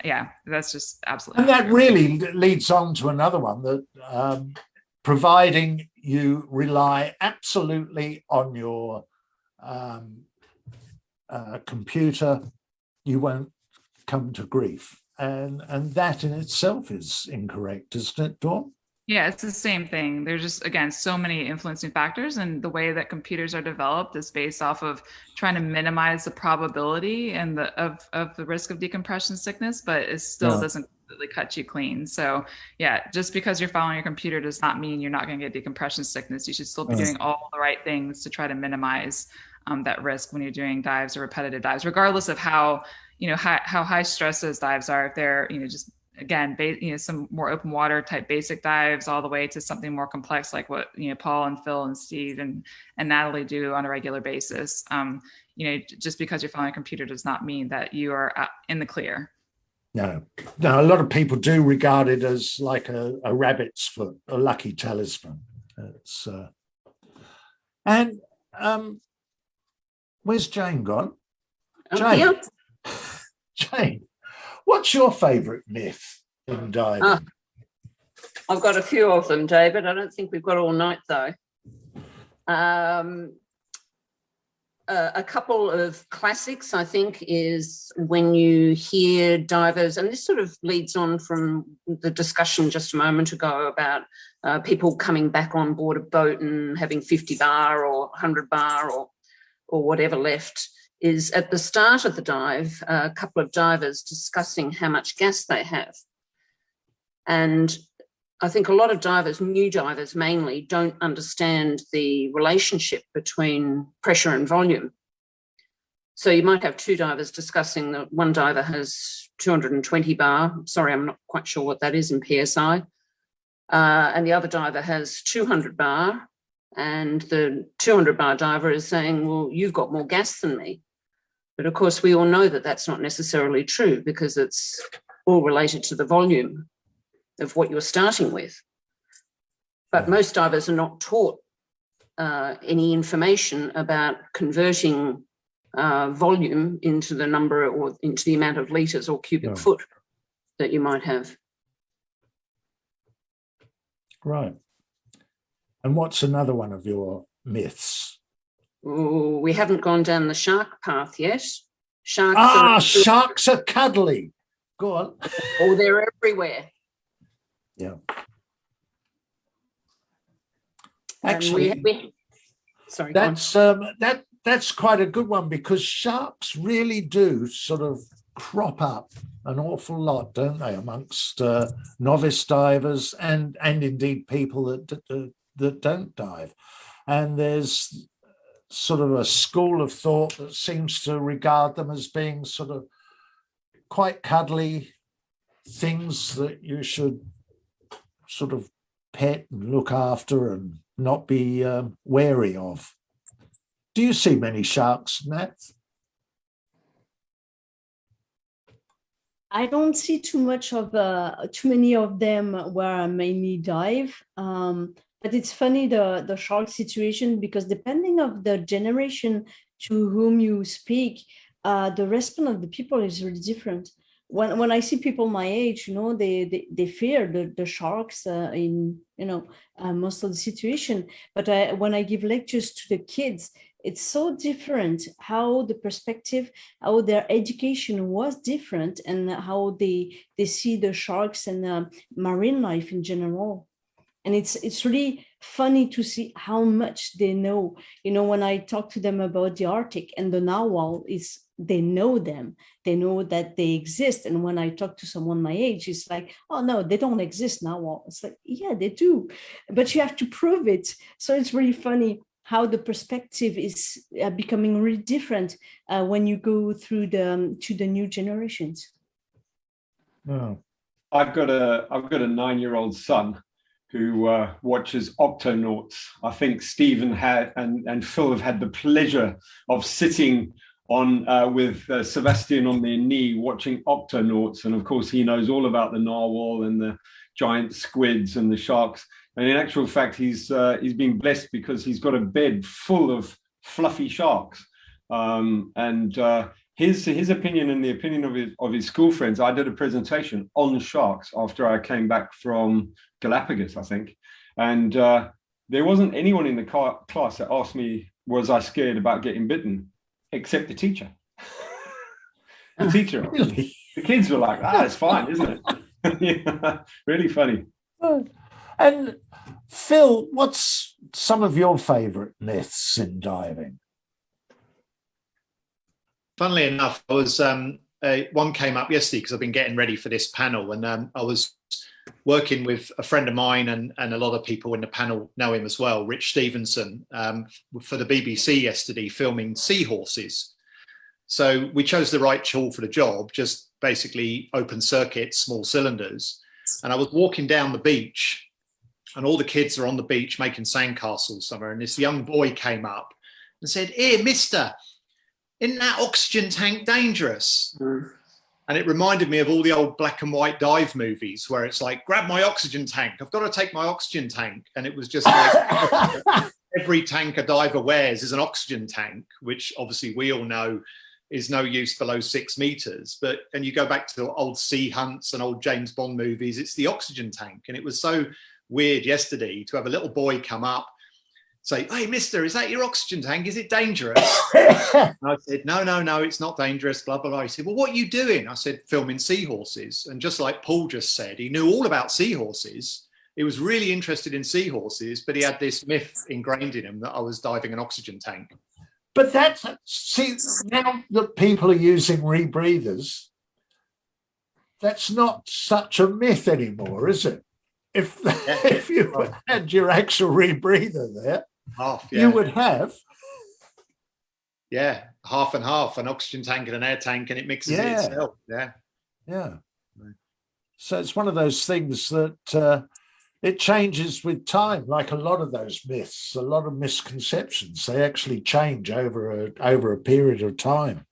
[SPEAKER 6] yeah, that's just absolutely.
[SPEAKER 2] And that really leads on to another one, that providing you rely absolutely on your computer, you won't come to grief. And that in itself is incorrect, isn't it, Dawn?
[SPEAKER 6] Yeah, it's the same thing. There's just, again, so many influencing factors, and the way that computers are developed is based off of trying to minimize the probability and of the risk of decompression sickness, but it still doesn't completely cut you clean. So yeah, just because you're following your computer does not mean you're not going to get decompression sickness. You should still be doing all the right things to try to minimize that risk when you're doing dives or repetitive dives, regardless of how, how high stress those dives are. If they're, just, again, some more open water type basic dives, all the way to something more complex, like what, Paul and Phil and Steve and Nathalie do on a regular basis. Just because you're following a computer does not mean that you are in the clear.
[SPEAKER 2] No, a lot of people do regard it as like a rabbit's foot, a lucky talisman. It's and where's Jane gone? Jane,
[SPEAKER 8] Here.
[SPEAKER 2] Jane, what's your favourite myth in diving?
[SPEAKER 8] I've got a few of them, David. I don't think we've got all night, though. A couple of classics, I think, is when you hear divers, and this sort of leads on from the discussion just a moment ago about people coming back on board a boat and having 50 bar or 100 bar or whatever left, is at the start of the dive, a couple of divers discussing how much gas they have. And I think a lot of divers, new divers mainly, don't understand the relationship between pressure and volume. So you might have two divers discussing that one diver has 220 bar. Sorry, I'm not quite sure what that is in PSI. And the other diver has 200 bar. And the 200 bar diver is saying, well, you've got more gas than me. But of course, we all know that that's not necessarily true, because it's all related to the volume of what you're starting with. But most divers are not taught any information about converting volume into the number or into the amount of litres or cubic foot that you might have.
[SPEAKER 2] Right. And what's another one of your myths?
[SPEAKER 8] Ooh, we haven't gone down the shark path yet. Sharks
[SPEAKER 2] are cuddly. Go on.
[SPEAKER 8] Oh, they're everywhere.
[SPEAKER 2] Yeah. Actually,
[SPEAKER 8] sorry,
[SPEAKER 2] that's quite a good one, because sharks really do sort of crop up an awful lot, don't they, amongst novice divers and indeed people that don't dive. And there's sort of a school of thought that seems to regard them as being sort of quite cuddly things that you should sort of pet and look after and not be wary of. Do you see many sharks, Nat?
[SPEAKER 3] I don't see too many of them where I mainly dive. But it's funny, the shark situation, because depending of the generation to whom you speak, the response of the people is really different. When I see people my age, they fear the sharks in most of the situation. But when I give lectures to the kids, it's so different how the perspective, how their education was different, and how they see the sharks and marine life in general. And it's really funny to see how much they know. When I talk to them about the Arctic and the narwhal, they know them. They know that they exist. And when I talk to someone my age, it's like, oh, no, they don't exist narwhal. It's like, yeah, they do. But you have to prove it. So it's really funny how the perspective is becoming really different when you go through to the new generations.
[SPEAKER 2] Oh.
[SPEAKER 5] I've got a 9-year-old son who watches Octonauts. I think Stephen and Phil have had the pleasure of sitting on with Sebastian on their knee watching Octonauts, and of course he knows all about the narwhal and the giant squids and the sharks. And in actual fact, he's been blessed because he's got a bed full of fluffy sharks. His opinion and the opinion of his school friends. I did a presentation on sharks after I came back from Galapagos, I think, and there wasn't anyone in the class that asked me, was I scared about getting bitten, except the teacher. The teacher.
[SPEAKER 2] Really?
[SPEAKER 5] The kids were like, it's fine, isn't it? Yeah, really funny.
[SPEAKER 2] And Phil, what's some of your favourite myths in diving?
[SPEAKER 7] Funnily enough, I was one came up yesterday because I've been getting ready for this panel, and I was working with a friend of mine, and a lot of people in the panel know him as well, Rich Stevenson, for the BBC yesterday, filming seahorses. So we chose the right tool for the job, just basically open circuit, small cylinders. And I was walking down the beach, and all the kids are on the beach making sandcastles somewhere. And this young boy came up and said, "Here, mister, isn't that oxygen tank dangerous?" And it reminded me of all the old black and white dive movies where it's like, grab my oxygen tank. I've got to take my oxygen tank. And it was just like every tank a diver wears is an oxygen tank, which obviously we all know is no use below 6 meters. But, and you go back to old Sea Hunts and old James Bond movies, it's the oxygen tank. And it was so weird yesterday to have a little boy come up, say, "Hey, mister, is that your oxygen tank? Is it dangerous?" And I said, no, it's not dangerous, blah, blah, blah. He said, "Well, what are you doing?" I said, "Filming seahorses." And just like Paul just said, he knew all about seahorses. He was really interested in seahorses, but he had this myth ingrained in him that I was diving an oxygen tank.
[SPEAKER 2] But that's, see, now that people are using rebreathers, that's not such a myth anymore, is it? If you had your actual rebreather there, you would have.
[SPEAKER 7] Yeah, half and half, an oxygen tank and an air tank, and it mixes it itself. Yeah.
[SPEAKER 2] So it's one of those things that it changes with time, like a lot of those myths, a lot of misconceptions. They actually change over a period of time.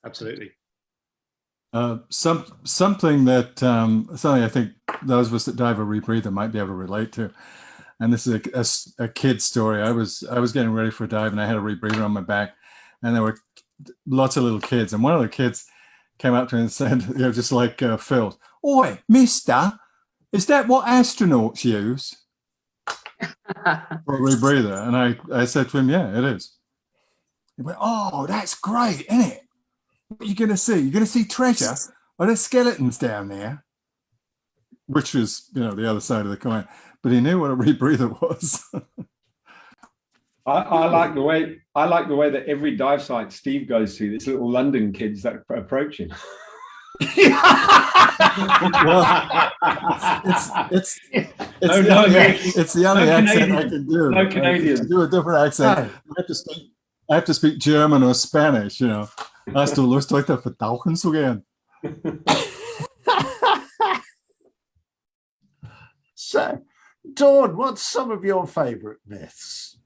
[SPEAKER 7] Absolutely.
[SPEAKER 4] Something I think those of us that dive a rebreather might be able to relate to, and this is a kid story. I was getting ready for a dive, and I had a rebreather on my back, and there were lots of little kids, and one of the kids came up to me and said, just like Phil, "Oi, mister, is that what astronauts use for a rebreather?" And I said to him, "Yeah, it is." He went, "Oh, that's great, isn't it? What are you going to see? You're going to see treasure? Or there's skeletons down there?" Which was, the other side of the coin. But he knew what a rebreather was.
[SPEAKER 5] I like the way that every dive site Steve goes to, there's little London kids that approach him.
[SPEAKER 4] Well, it's the only accent I can do.
[SPEAKER 5] No Canadian.
[SPEAKER 4] To do a different accent, I have to speak German or Spanish, Hast du Lust, heute vertauchen zu gehen?
[SPEAKER 2] So, Dawn, what's some of your favorite myths?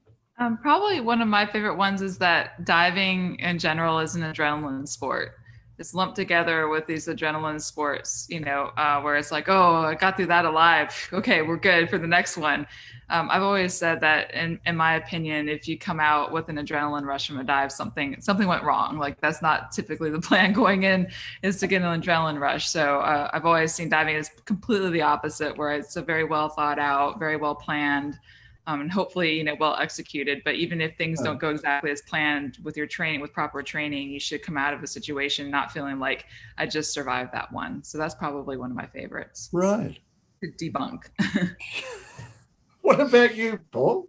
[SPEAKER 6] Probably one of my favorite ones is that diving in general is an adrenaline sport. It's lumped together with these adrenaline sports, where it's like, "Oh, I got through that alive. Okay, we're good for the next one." I've always said that, in my opinion, if you come out with an adrenaline rush from a dive, something went wrong. Like, that's not typically the plan going in, is to get an adrenaline rush. So I've always seen diving as completely the opposite, where it's a very well thought out, very well planned, and hopefully, well executed. But even if things don't go exactly as planned with your training, with proper training, you should come out of a situation not feeling like, "I just survived that one." So that's probably one of my favorites.
[SPEAKER 2] Right.
[SPEAKER 6] To debunk.
[SPEAKER 2] What about you, Paul?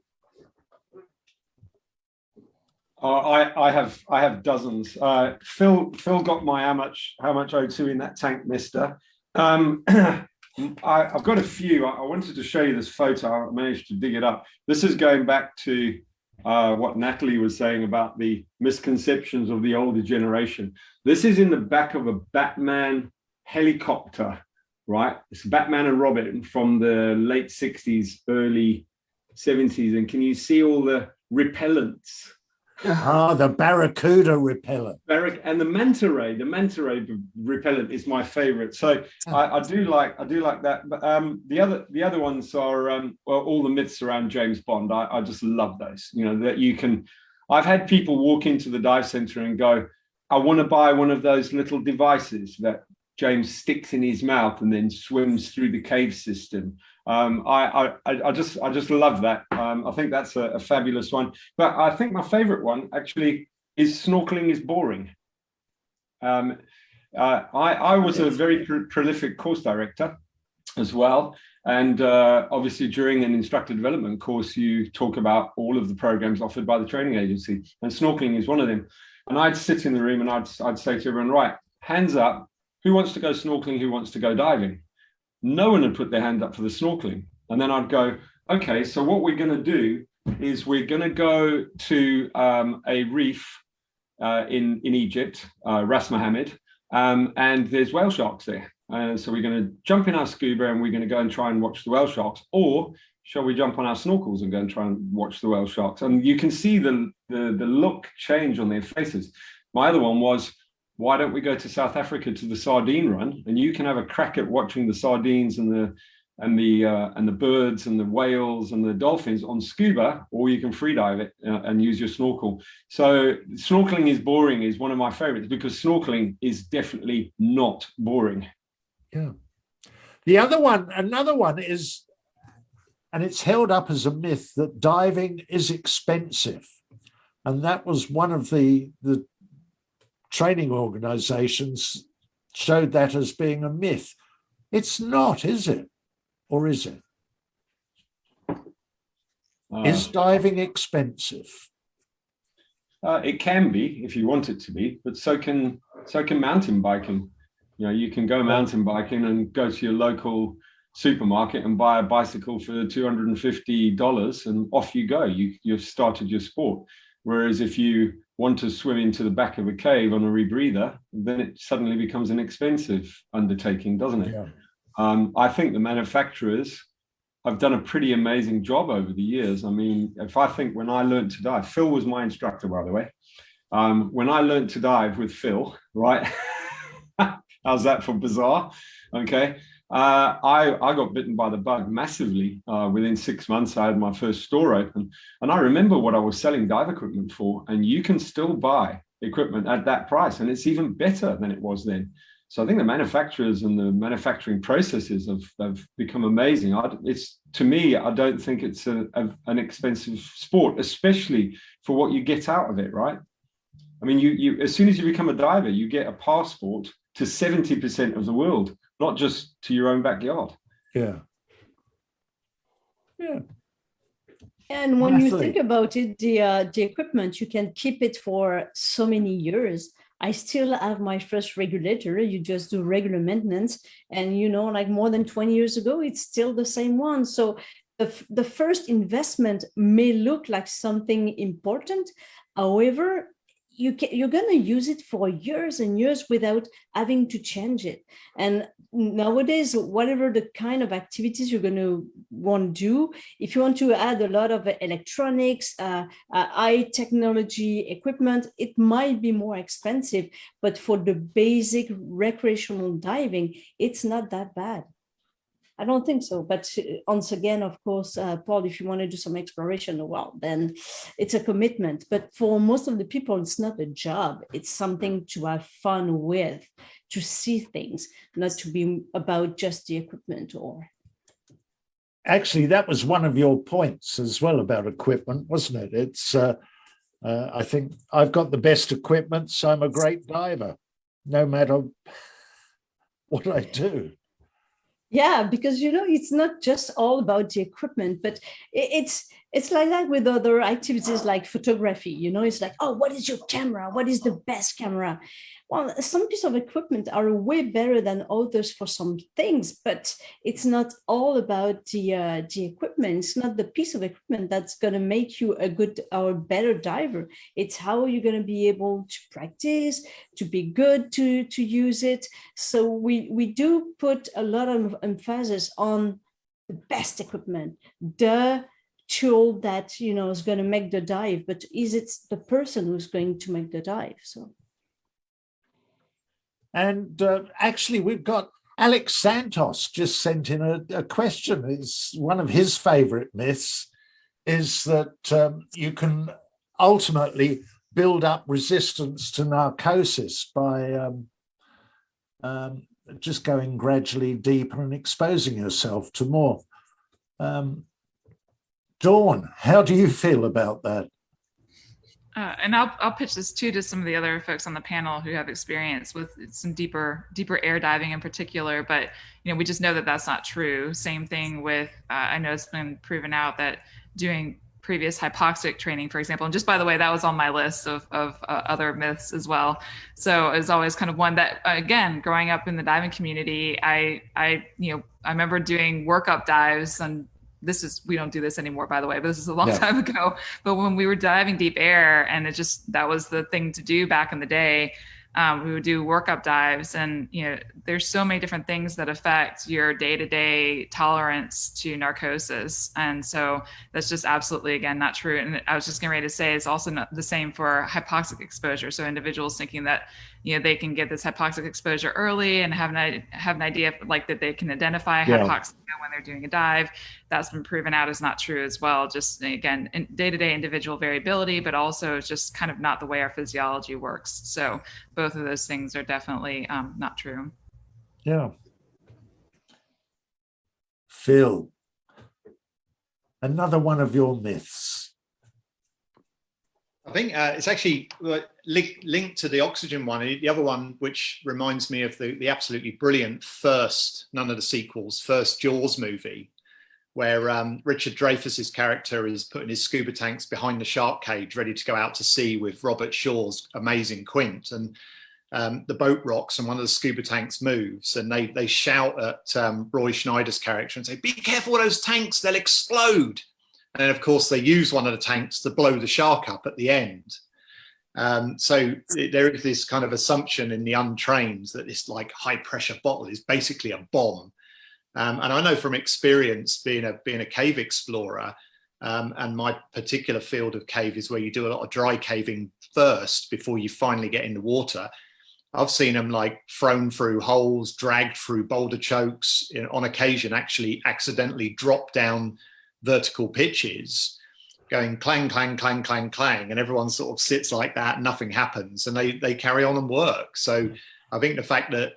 [SPEAKER 5] I have dozens. Phil got my how much O2 in that tank, mister. I've got a few. I wanted to show you this photo. I managed to dig it up. This is going back to what Nathalie was saying about the misconceptions of the older generation. This is in the back of a Batman helicopter, right? It's Batman and Robin from the late 60s, early 70s. And can you see all the repellents?
[SPEAKER 2] The Barracuda repellent.
[SPEAKER 5] And the manta ray repellent is my favorite. So I do like that. But the other ones are all the myths around James Bond. I just love those. That you can. I've had people walk into the dive center and go, "I want to buy one of those little devices that James sticks in his mouth and then swims through the cave system." I just love that. I think that's a fabulous one. But I think my favorite one actually is snorkeling is boring. I was a very prolific course director as well. And obviously during an instructor development course, you talk about all of the programs offered by the training agency, and snorkeling is one of them. And I'd sit in the room and I'd say to everyone, "Right, hands up, who wants to go snorkeling, who wants to go diving?" no one had put their hand up for the snorkeling. And then I'd go, okay, so what we're going to do is we're going to go to a reef in Egypt, Ras Mohammed, and there's whale sharks there. So we're going to jump in our scuba and we're going to go and try and watch the whale sharks. Or shall we jump on our snorkels and go and try and watch the whale sharks? And you can see the look change on their faces. My other one was, why don't we go to South Africa to the sardine run, and you can have a crack at watching the sardines and the birds and the whales and the dolphins on scuba, or you can free dive it and use your snorkel. So snorkeling is boring is one of my favorites, because snorkeling is definitely not boring.
[SPEAKER 2] Yeah. Another one is, and it's held up as a myth, that diving is expensive. And that was one of the training organizations showed that as being a myth. It's not, is it? Or is it? Is diving expensive?
[SPEAKER 5] It can be if you want it to be, but so can mountain biking. You know, you can go mountain biking and go to your local supermarket and buy a bicycle for $250 and off you go. You've started your sport. Whereas if you want to swim into the back of a cave on a rebreather, then it suddenly becomes an expensive undertaking, doesn't it?
[SPEAKER 2] Yeah.
[SPEAKER 5] I think the manufacturers have done a pretty amazing job over the years. I mean, if I think when I learned to dive, Phil was my instructor, by the way. When I learned to dive with Phil, right? How's that for bizarre? Okay. I got bitten by the bug massively. Within 6 months, I had my first store open. And I remember what I was selling dive equipment for. And you can still buy equipment at that price. And it's even better than it was then. So I think the manufacturers and the manufacturing processes have become amazing. To me, I don't think it's an expensive sport, especially for what you get out of it, right? I mean, you as soon as you become a diver, you get a passport to 70% of the world, not just to your own backyard.
[SPEAKER 2] Yeah. Yeah.
[SPEAKER 3] And when
[SPEAKER 2] Nathalie.
[SPEAKER 3] you think about it, the equipment, you can keep it for so many years. I still have my first regulator. You just do regular maintenance. And, you know, like more than 20 years ago, it's still the same one. So the first investment may look like something important. However, you're going to use it for years and years without having to change it. And nowadays, whatever the kind of activities you're going to want to do, if you want to add a lot of electronics, high technology equipment, it might be more expensive. But for the basic recreational diving, it's not that bad. I don't think so. But once again, of course, Paul, if you want to do some exploration, well, then it's a commitment. But for most of the people, it's not a job. It's something to have fun with, to see things, not to be about just the equipment. Or
[SPEAKER 2] actually, that was one of your points as well about equipment, wasn't it? It's I think I've got the best equipment, so I'm a great diver, no matter what I do.
[SPEAKER 3] Yeah, because, you know, it's not just all about the equipment, but it's like that with other activities like photography. You know, it's like, oh, what is your camera? What is the best camera? Well, some pieces of equipment are way better than others for some things, but it's not all about the equipment. It's not the piece of equipment that's going to make you a good or better diver. It's how you're going to be able to practice, to be good to use it. So we do put a lot of emphasis on the best equipment, the tool that, you know, is going to make the dive, but is it the person who's going to make the dive? So.
[SPEAKER 2] And actually, we've got Alex Santos just sent in a question. It's one of his favorite myths is that you can ultimately build up resistance to narcosis by just going gradually deeper and exposing yourself to more. Dawn, how do you feel about that?
[SPEAKER 6] And I'll pitch this too to some of the other folks on the panel who have experience with some deeper air diving in particular. But, you know, we just know that that's not true. Same thing with, I know it's been proven out that doing previous hypoxic training, for example. And just by the way, that was on my list of other myths as well. So it was always kind of one that, again, growing up in the diving community, I remember doing workup dives, and we don't do this anymore, by the way, but this is a long time ago. But when we were diving deep air, and that was the thing to do back in the day. We would do workup dives, and there's so many different things that affect your day-to-day tolerance to narcosis, and so that's just absolutely, again, not true. And I was just getting ready to say it's also not the same for hypoxic exposure. So individuals thinking that they can get this hypoxic exposure early and have an idea like that they can identify hypoxia when they're doing a dive. That's been proven out as not true as well. Just, again, day-to-day individual variability, but also it's just kind of not the way our physiology works. So both of those things are definitely not true.
[SPEAKER 2] Yeah. Phil, another one of your myths.
[SPEAKER 7] I think it's actually linked to the oxygen one. The other one, which reminds me of the absolutely brilliant first, none of the sequels, first Jaws movie, where Richard Dreyfuss's character is putting his scuba tanks behind the shark cage, ready to go out to sea with Robert Shaw's amazing Quint. And the boat rocks and one of the scuba tanks moves, and they shout at Roy Schneider's character and say, "Be careful with those tanks, they'll explode." And then, of course, they use one of the tanks to blow the shark up at the end. So there is this kind of assumption in the untrained that this like high pressure bottle is basically a bomb. And I know from experience being a cave explorer, and my particular field of cave is where you do a lot of dry caving first before you finally get in the water. I've seen them like thrown through holes, dragged through boulder chokes, on occasion actually accidentally drop down vertical pitches, going clang, clang, clang, clang, clang, and everyone sort of sits like that, nothing happens, and they carry on and work. So I think the fact that,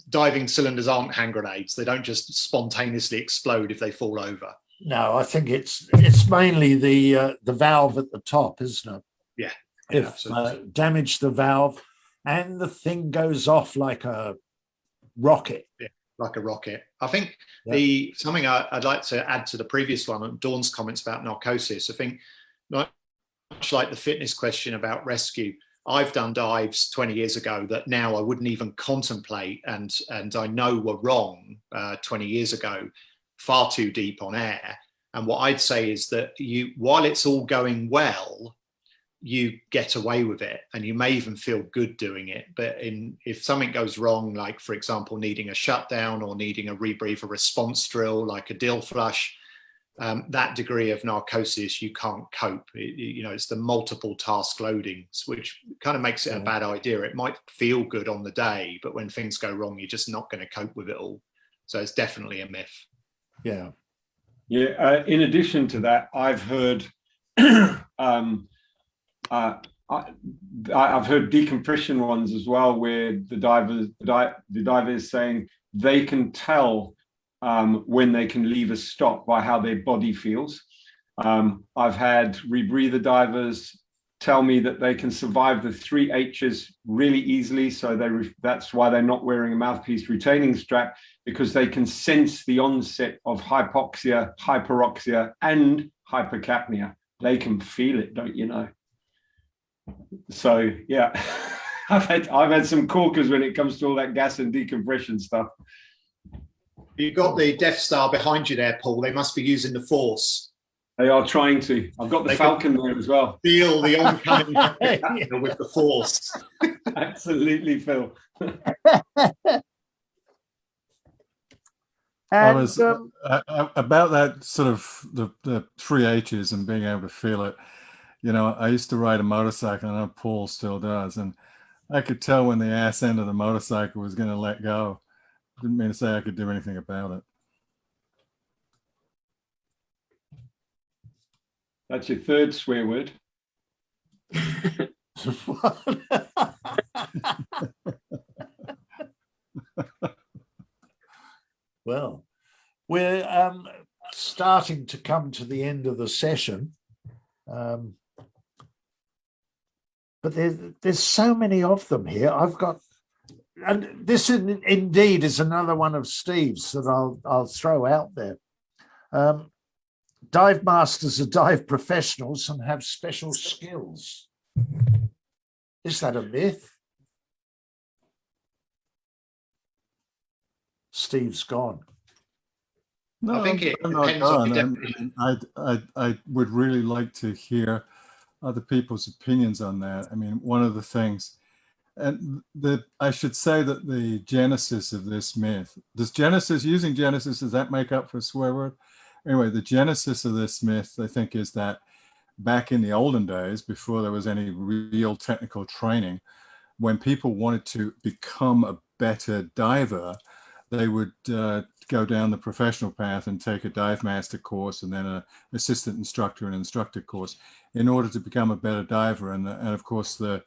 [SPEAKER 7] diving cylinders aren't hand grenades. They don't just spontaneously explode if they fall over.
[SPEAKER 2] No, I think it's mainly the valve at the top, isn't it?
[SPEAKER 7] Yeah.
[SPEAKER 2] If damage the valve and the thing goes off like a rocket.
[SPEAKER 7] Yeah, like a rocket. I think something I'd like to add to the previous one, Dawn's comments about narcosis. I think much like the fitness question about rescue, I've done dives 20 years ago that now I wouldn't even contemplate, and I know were wrong 20 years ago, far too deep on air. And what I'd say is that while it's all going well, you get away with it, and you may even feel good doing it. But if something goes wrong, like for example needing a shutdown or needing a rebreather response drill, like a dill flush, that degree of narcosis, you can't cope. It's the multiple task loadings, which kind of makes it a bad idea. It might feel good on the day, but when things go wrong, you're just not going to cope with it all. So it's definitely a myth.
[SPEAKER 2] Yeah.
[SPEAKER 5] Yeah. In addition to that, I've heard I've heard decompression ones as well, where the diver is saying they can tell when they can leave a stop by how their body feels. I've had rebreather divers tell me that they can survive the 3 H's really easily. So that's why they're not wearing a mouthpiece retaining strap, because they can sense the onset of hypoxia, hyperoxia, and hypercapnia. They can feel it, don't you know? So yeah, I've had some corkers when it comes to all that gas and decompression stuff.
[SPEAKER 7] You've got the Death Star behind you there, Paul. They must be using the Force.
[SPEAKER 5] They are trying to. I've got the Falcon there as well.
[SPEAKER 7] Feel the oncoming with the Force.
[SPEAKER 5] Absolutely, Phil.
[SPEAKER 4] I was about that sort of the 3 H's and being able to feel it. I used to ride a motorcycle, and I know Paul still does, and I could tell when the ass end of the motorcycle was going to let go. Didn't mean to say I could do anything about it.
[SPEAKER 5] That's your third swear word.
[SPEAKER 2] Well, we're starting to come to the end of the session. But there's so many of them here. I've got, and this indeed is another one of Steve's that I'll throw out there. dive masters are dive professionals and have special skills. Is that a myth? Steve's gone.
[SPEAKER 4] No,
[SPEAKER 7] I think it
[SPEAKER 4] I'm not
[SPEAKER 7] depends on
[SPEAKER 4] done.
[SPEAKER 7] your definition.
[SPEAKER 4] I would really like to hear other people's opinions on that. I mean, one of the things, and I should say that the genesis of this myth, using genesis, does that make up for a swear word? Anyway, the genesis of this myth, I think, is that back in the olden days, before there was any real technical training, when people wanted to become a better diver, they would go down the professional path and take a dive master course and then an assistant instructor and instructor course in order to become a better diver. And of course, the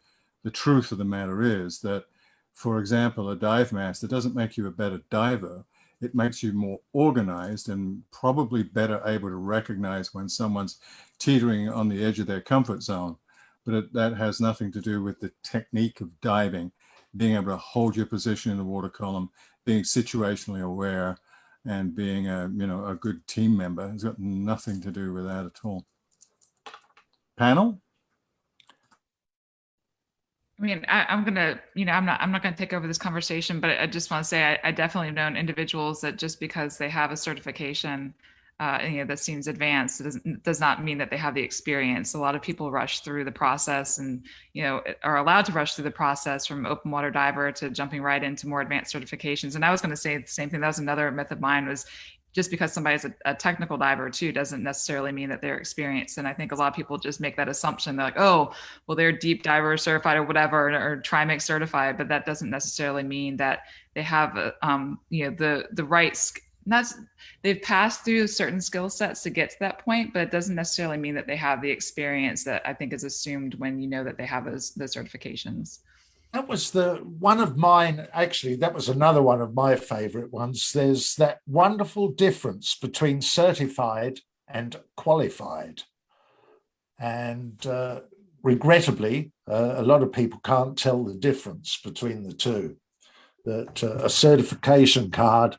[SPEAKER 4] truth of the matter is that, for example, a dive master doesn't make you a better diver. It makes you more organized and probably better able to recognize when someone's teetering on the edge of their comfort zone. But that has nothing to do with the technique of diving, being able to hold your position in the water column, being situationally aware, and being a good team member. It's got nothing to do with that at all. Panel?
[SPEAKER 6] I mean, I'm gonna, I'm not gonna take over this conversation, but I just want to say I definitely have known individuals that just because they have a certification, that seems advanced, it does not mean that they have the experience. A lot of people rush through the process and, are allowed to rush through the process from open water diver to jumping right into more advanced certifications. And I was going to say the same thing. That was another myth of mine, was just because somebody's a technical diver too doesn't necessarily mean that they're experienced. And I think a lot of people just make that assumption. They're like, oh, well, they're deep diver certified or whatever, or Trimix certified, but that doesn't necessarily mean that they have, the right, they've passed through certain skill sets to get to that point, but it doesn't necessarily mean that they have the experience that I think is assumed when you know that they have the certifications.
[SPEAKER 2] That was one of mine. Actually, that was another one of my favorite ones. There's that wonderful difference between certified and qualified. And regrettably, a lot of people can't tell the difference between the two. That a certification card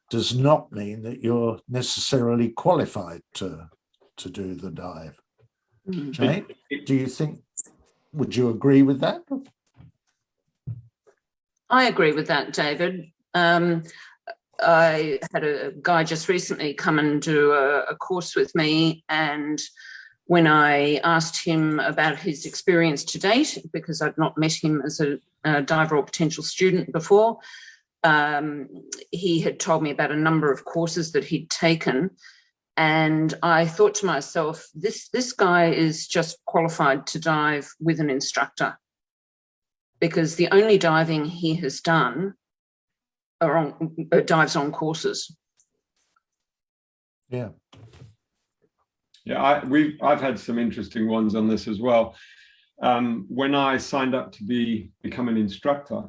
[SPEAKER 2] does not mean that you're necessarily qualified to do the dive. Jane, would you agree with that?
[SPEAKER 8] I agree with that, David. I had a guy just recently come and do a course with me, and when I asked him about his experience to date, because I'd not met him as a diver or potential student before, he had told me about a number of courses that he'd taken, and I thought to myself, this guy is just qualified to dive with an instructor, because the only diving he has done are dives on courses.
[SPEAKER 2] Yeah.
[SPEAKER 5] Yeah, I've had some interesting ones on this as well. When I signed up to become an instructor,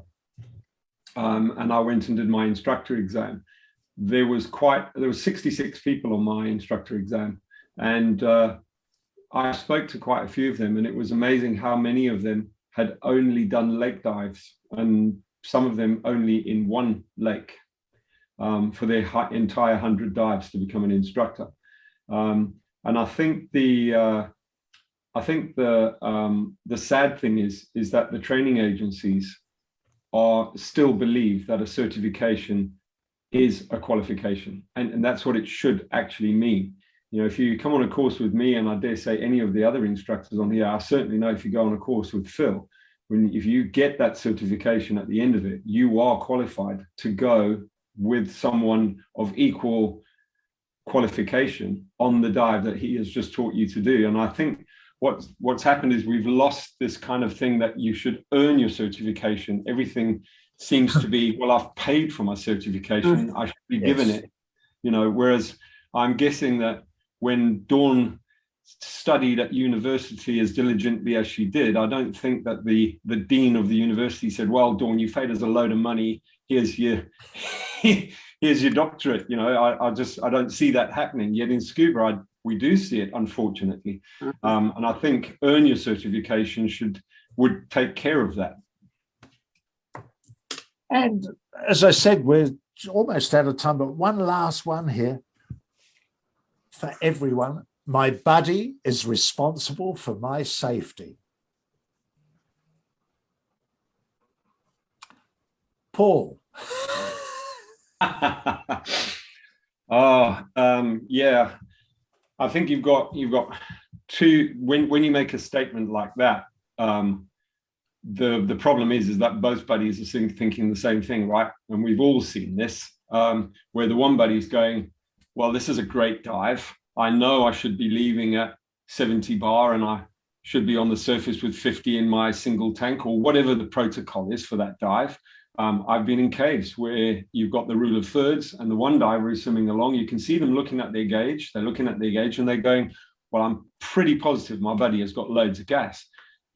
[SPEAKER 5] and I went and did my instructor exam, there was 66 people on my instructor exam, and I spoke to quite a few of them, and it was amazing how many of them had only done lake dives, and some of them only in one lake for their entire 100 dives to become an instructor. And I think the sad thing is that the training agencies still believe that a certification is a qualification, and that's what it should actually mean. If you come on a course with me, and I dare say any of the other instructors on here, I certainly know if you go on a course with Phil, if you get that certification at the end of it, you are qualified to go with someone of equal qualification on the dive that he has just taught you to do. And I think what's happened is we've lost this kind of thing that you should earn your certification. Everything seems to be, well, I've paid for my certification, I should be given it, whereas I'm guessing that when Dawn studied at university as diligently as she did, I don't think that the dean of the university said, well, Dawn, you paid us a load of money, here's your doctorate. I don't see that happening. Yet in scuba, we do see it, unfortunately. And I think earn your certification would take care of that.
[SPEAKER 2] And as I said, we're almost out of time, but one last one here for everyone. my buddy is responsible for my safety. Paul.
[SPEAKER 5] Yeah, I think you've got two, when you make a statement like that, the problem is that both buddies are thinking the same thing, right? And we've all seen this, where the one buddy's going, well, this is a great dive. I know I should be leaving at 70 bar and I should be on the surface with 50 in my single tank, or whatever the protocol is for that dive. I've been in caves where you've got the rule of thirds and the one diver is swimming along. You can see them looking at their gauge. They're looking at their gauge and they're going, well, I'm pretty positive my buddy has got loads of gas.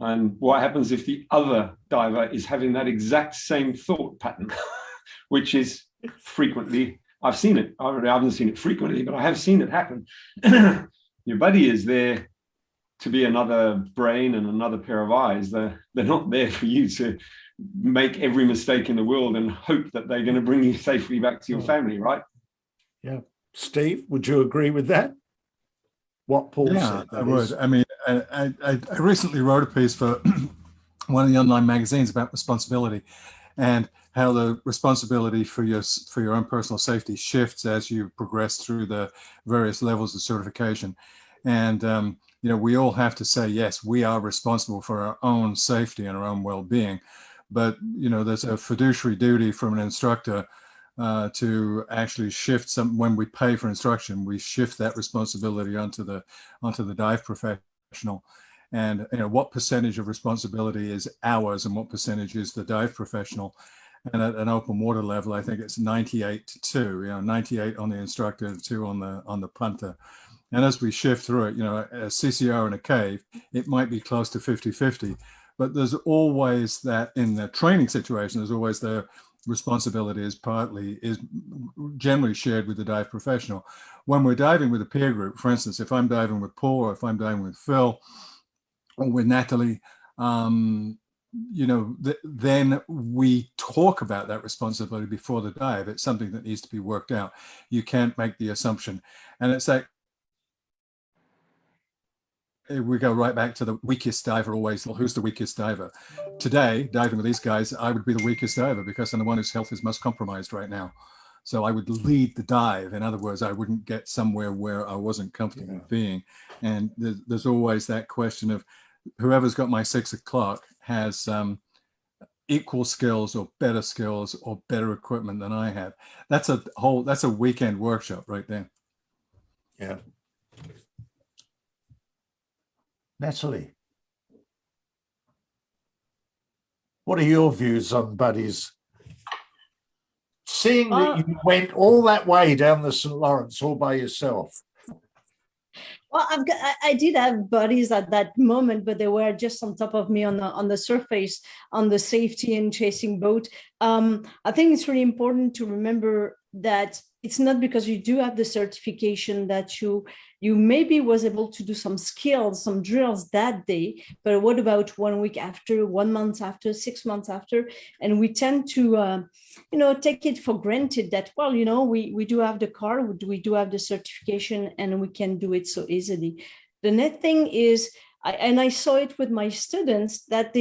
[SPEAKER 5] And what happens if the other diver is having that exact same thought pattern, which is frequently, I've seen it. I haven't seen it frequently, but I have seen it happen. Your buddy is there to be another brain and another pair of eyes. They're not there for you to make every mistake in the world and hope that they're going to bring you safely back to your family, right?
[SPEAKER 2] Yeah. Steve, would you agree with that? What Paul said?
[SPEAKER 4] I would. I mean, I recently wrote a piece for one of the online magazines about responsibility and how the responsibility for your own personal safety shifts as you progress through the various levels of certification. And, you know, we all have to say, yes, we are responsible for our own safety and our own well-being. But, you know, there's a fiduciary duty from an instructor to actually shift some, when we pay for instruction, we shift that responsibility onto the dive professional. And, you know, what percentage of responsibility is ours and what percentage is the dive professional? And at an open water level, I think it's 98 to 2, you know, 98 on the instructor and 2 on the punter. And as we shift through it, you know, a CCR in a cave, it might be close to 50-50, but there's always that in the training situation, there's always the responsibility is generally shared with the dive professional. When we're diving with a peer group, for instance, if I'm diving with Paul or if I'm diving with Phil or with Nathalie, you know, then we talk about that responsibility before the dive. It's something that needs to be worked out. You can't make the assumption. And it's like, we go right back to the weakest diver always. Well, who's the weakest diver? Today, diving with these guys, I would be the weakest diver because I'm the one whose health is most compromised right now. So I would lead the dive. In other words, I wouldn't get somewhere where I wasn't comfortable being. And there's always that question of whoever's got my 6 o'clock has equal skills or better equipment than I have. That's a weekend workshop right there.
[SPEAKER 2] Yeah. Nathalie, what are your views on buddies? Seeing that you went all that way down the St. Lawrence all by yourself.
[SPEAKER 3] Well, I did have buddies at that moment, but they were just on top of me on the surface, on the safety and chasing boat. I think it's really important to remember that it's not because you do have the certification that you maybe was able to do some skills, some drills that day, but what about 1 week after, 1 month after, 6 months after? And we tend to, you know, take it for granted that, well, you know, we do have the car, we do have the certification and we can do it so easily. The neat thing is, I saw it with my students that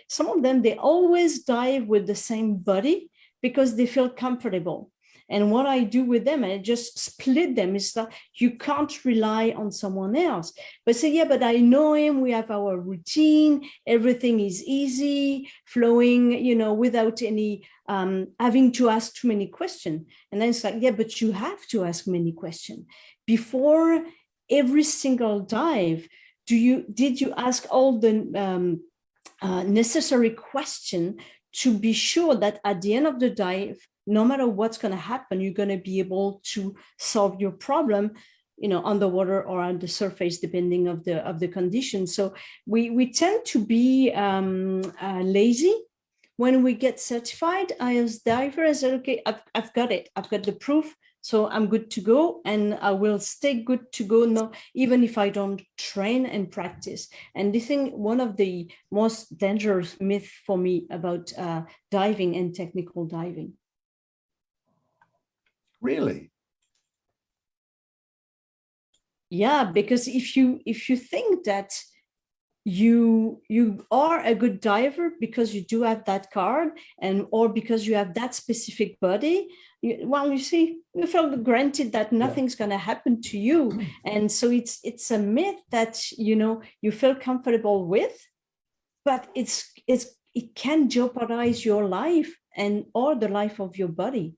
[SPEAKER 3] some of them, they always dive with the same buddy because they feel comfortable. And what I do with them, I just split them. Is that you can't rely on someone else. But say, yeah, but I know him. We have our routine. Everything is easy, flowing, you know, without any having to ask too many questions. And then it's like, yeah, but you have to ask many questions. Before every single dive, did you ask all the necessary questions to be sure that at the end of the dive, no matter what's going to happen, you're going to be able to solve your problem, you know, on the water or on the surface, depending of the conditions. So we tend to be lazy when we get certified. As diver, I said, okay, I've got it. I've got the proof. So I'm good to go, and I will stay good to go now, even if I don't train and practice. And this thing, one of the most dangerous myths for me about diving and technical diving.
[SPEAKER 2] Really?
[SPEAKER 3] Yeah, because if you think that you are a good diver because you do have that card, and or because you have that specific body, you see, you feel granted that nothing's going to happen to you. And so it's a myth that you feel comfortable with, but it can jeopardize your life and or the life of your body.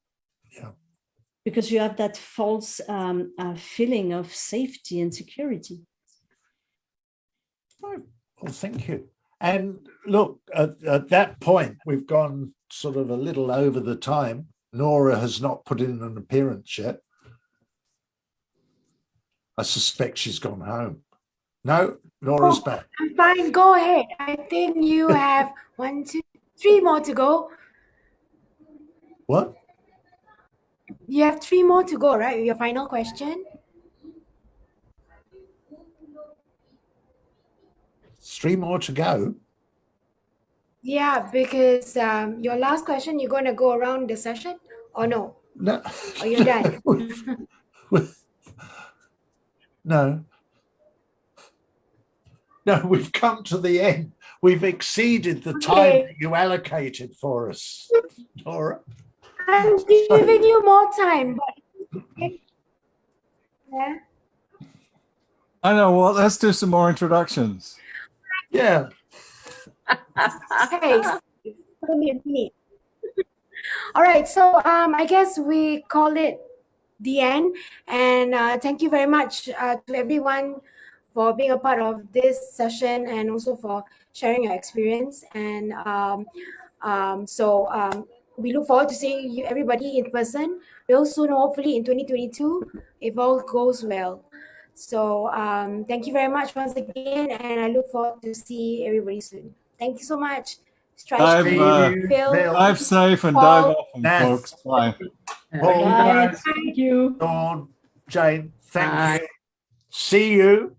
[SPEAKER 2] Yeah.
[SPEAKER 3] Because you have that false feeling of safety and security.
[SPEAKER 2] Well, thank you. And look, at that point, we've gone sort of a little over the time. Nora has not put in an appearance yet. I suspect she's gone home. No, Nora's back.
[SPEAKER 1] I'm fine. Go ahead. I think you have 1, 2, 3 more to go.
[SPEAKER 2] What?
[SPEAKER 1] You have 3 more to go, right? Your final question.
[SPEAKER 2] 3 more to go.
[SPEAKER 1] Yeah, because your last question, you're going to go around the session, or no?
[SPEAKER 2] No.
[SPEAKER 1] Or you're done?
[SPEAKER 2] No. No, we've come to the end. We've exceeded the time that you allocated for us, Nora.
[SPEAKER 1] I'm giving you more time, but yeah.
[SPEAKER 4] I know what. Let's do some more introductions.
[SPEAKER 2] Yeah.
[SPEAKER 1] Hey, me. All right, so I guess we call it the end, and thank you very much to everyone for being a part of this session and also for sharing your experience. And we look forward to seeing you, everybody, in person real soon, hopefully in 2022, if all goes well. So thank you very much once again, and I look forward to see everybody soon. Thank you so much.
[SPEAKER 4] Dive,
[SPEAKER 1] Phil,
[SPEAKER 4] dive safe and
[SPEAKER 1] Paul,
[SPEAKER 4] dive often, folks. Bye.
[SPEAKER 2] Paul,
[SPEAKER 3] Bye. Thank you.
[SPEAKER 2] Dawn, Jane, thank
[SPEAKER 8] Bye.
[SPEAKER 2] you. See you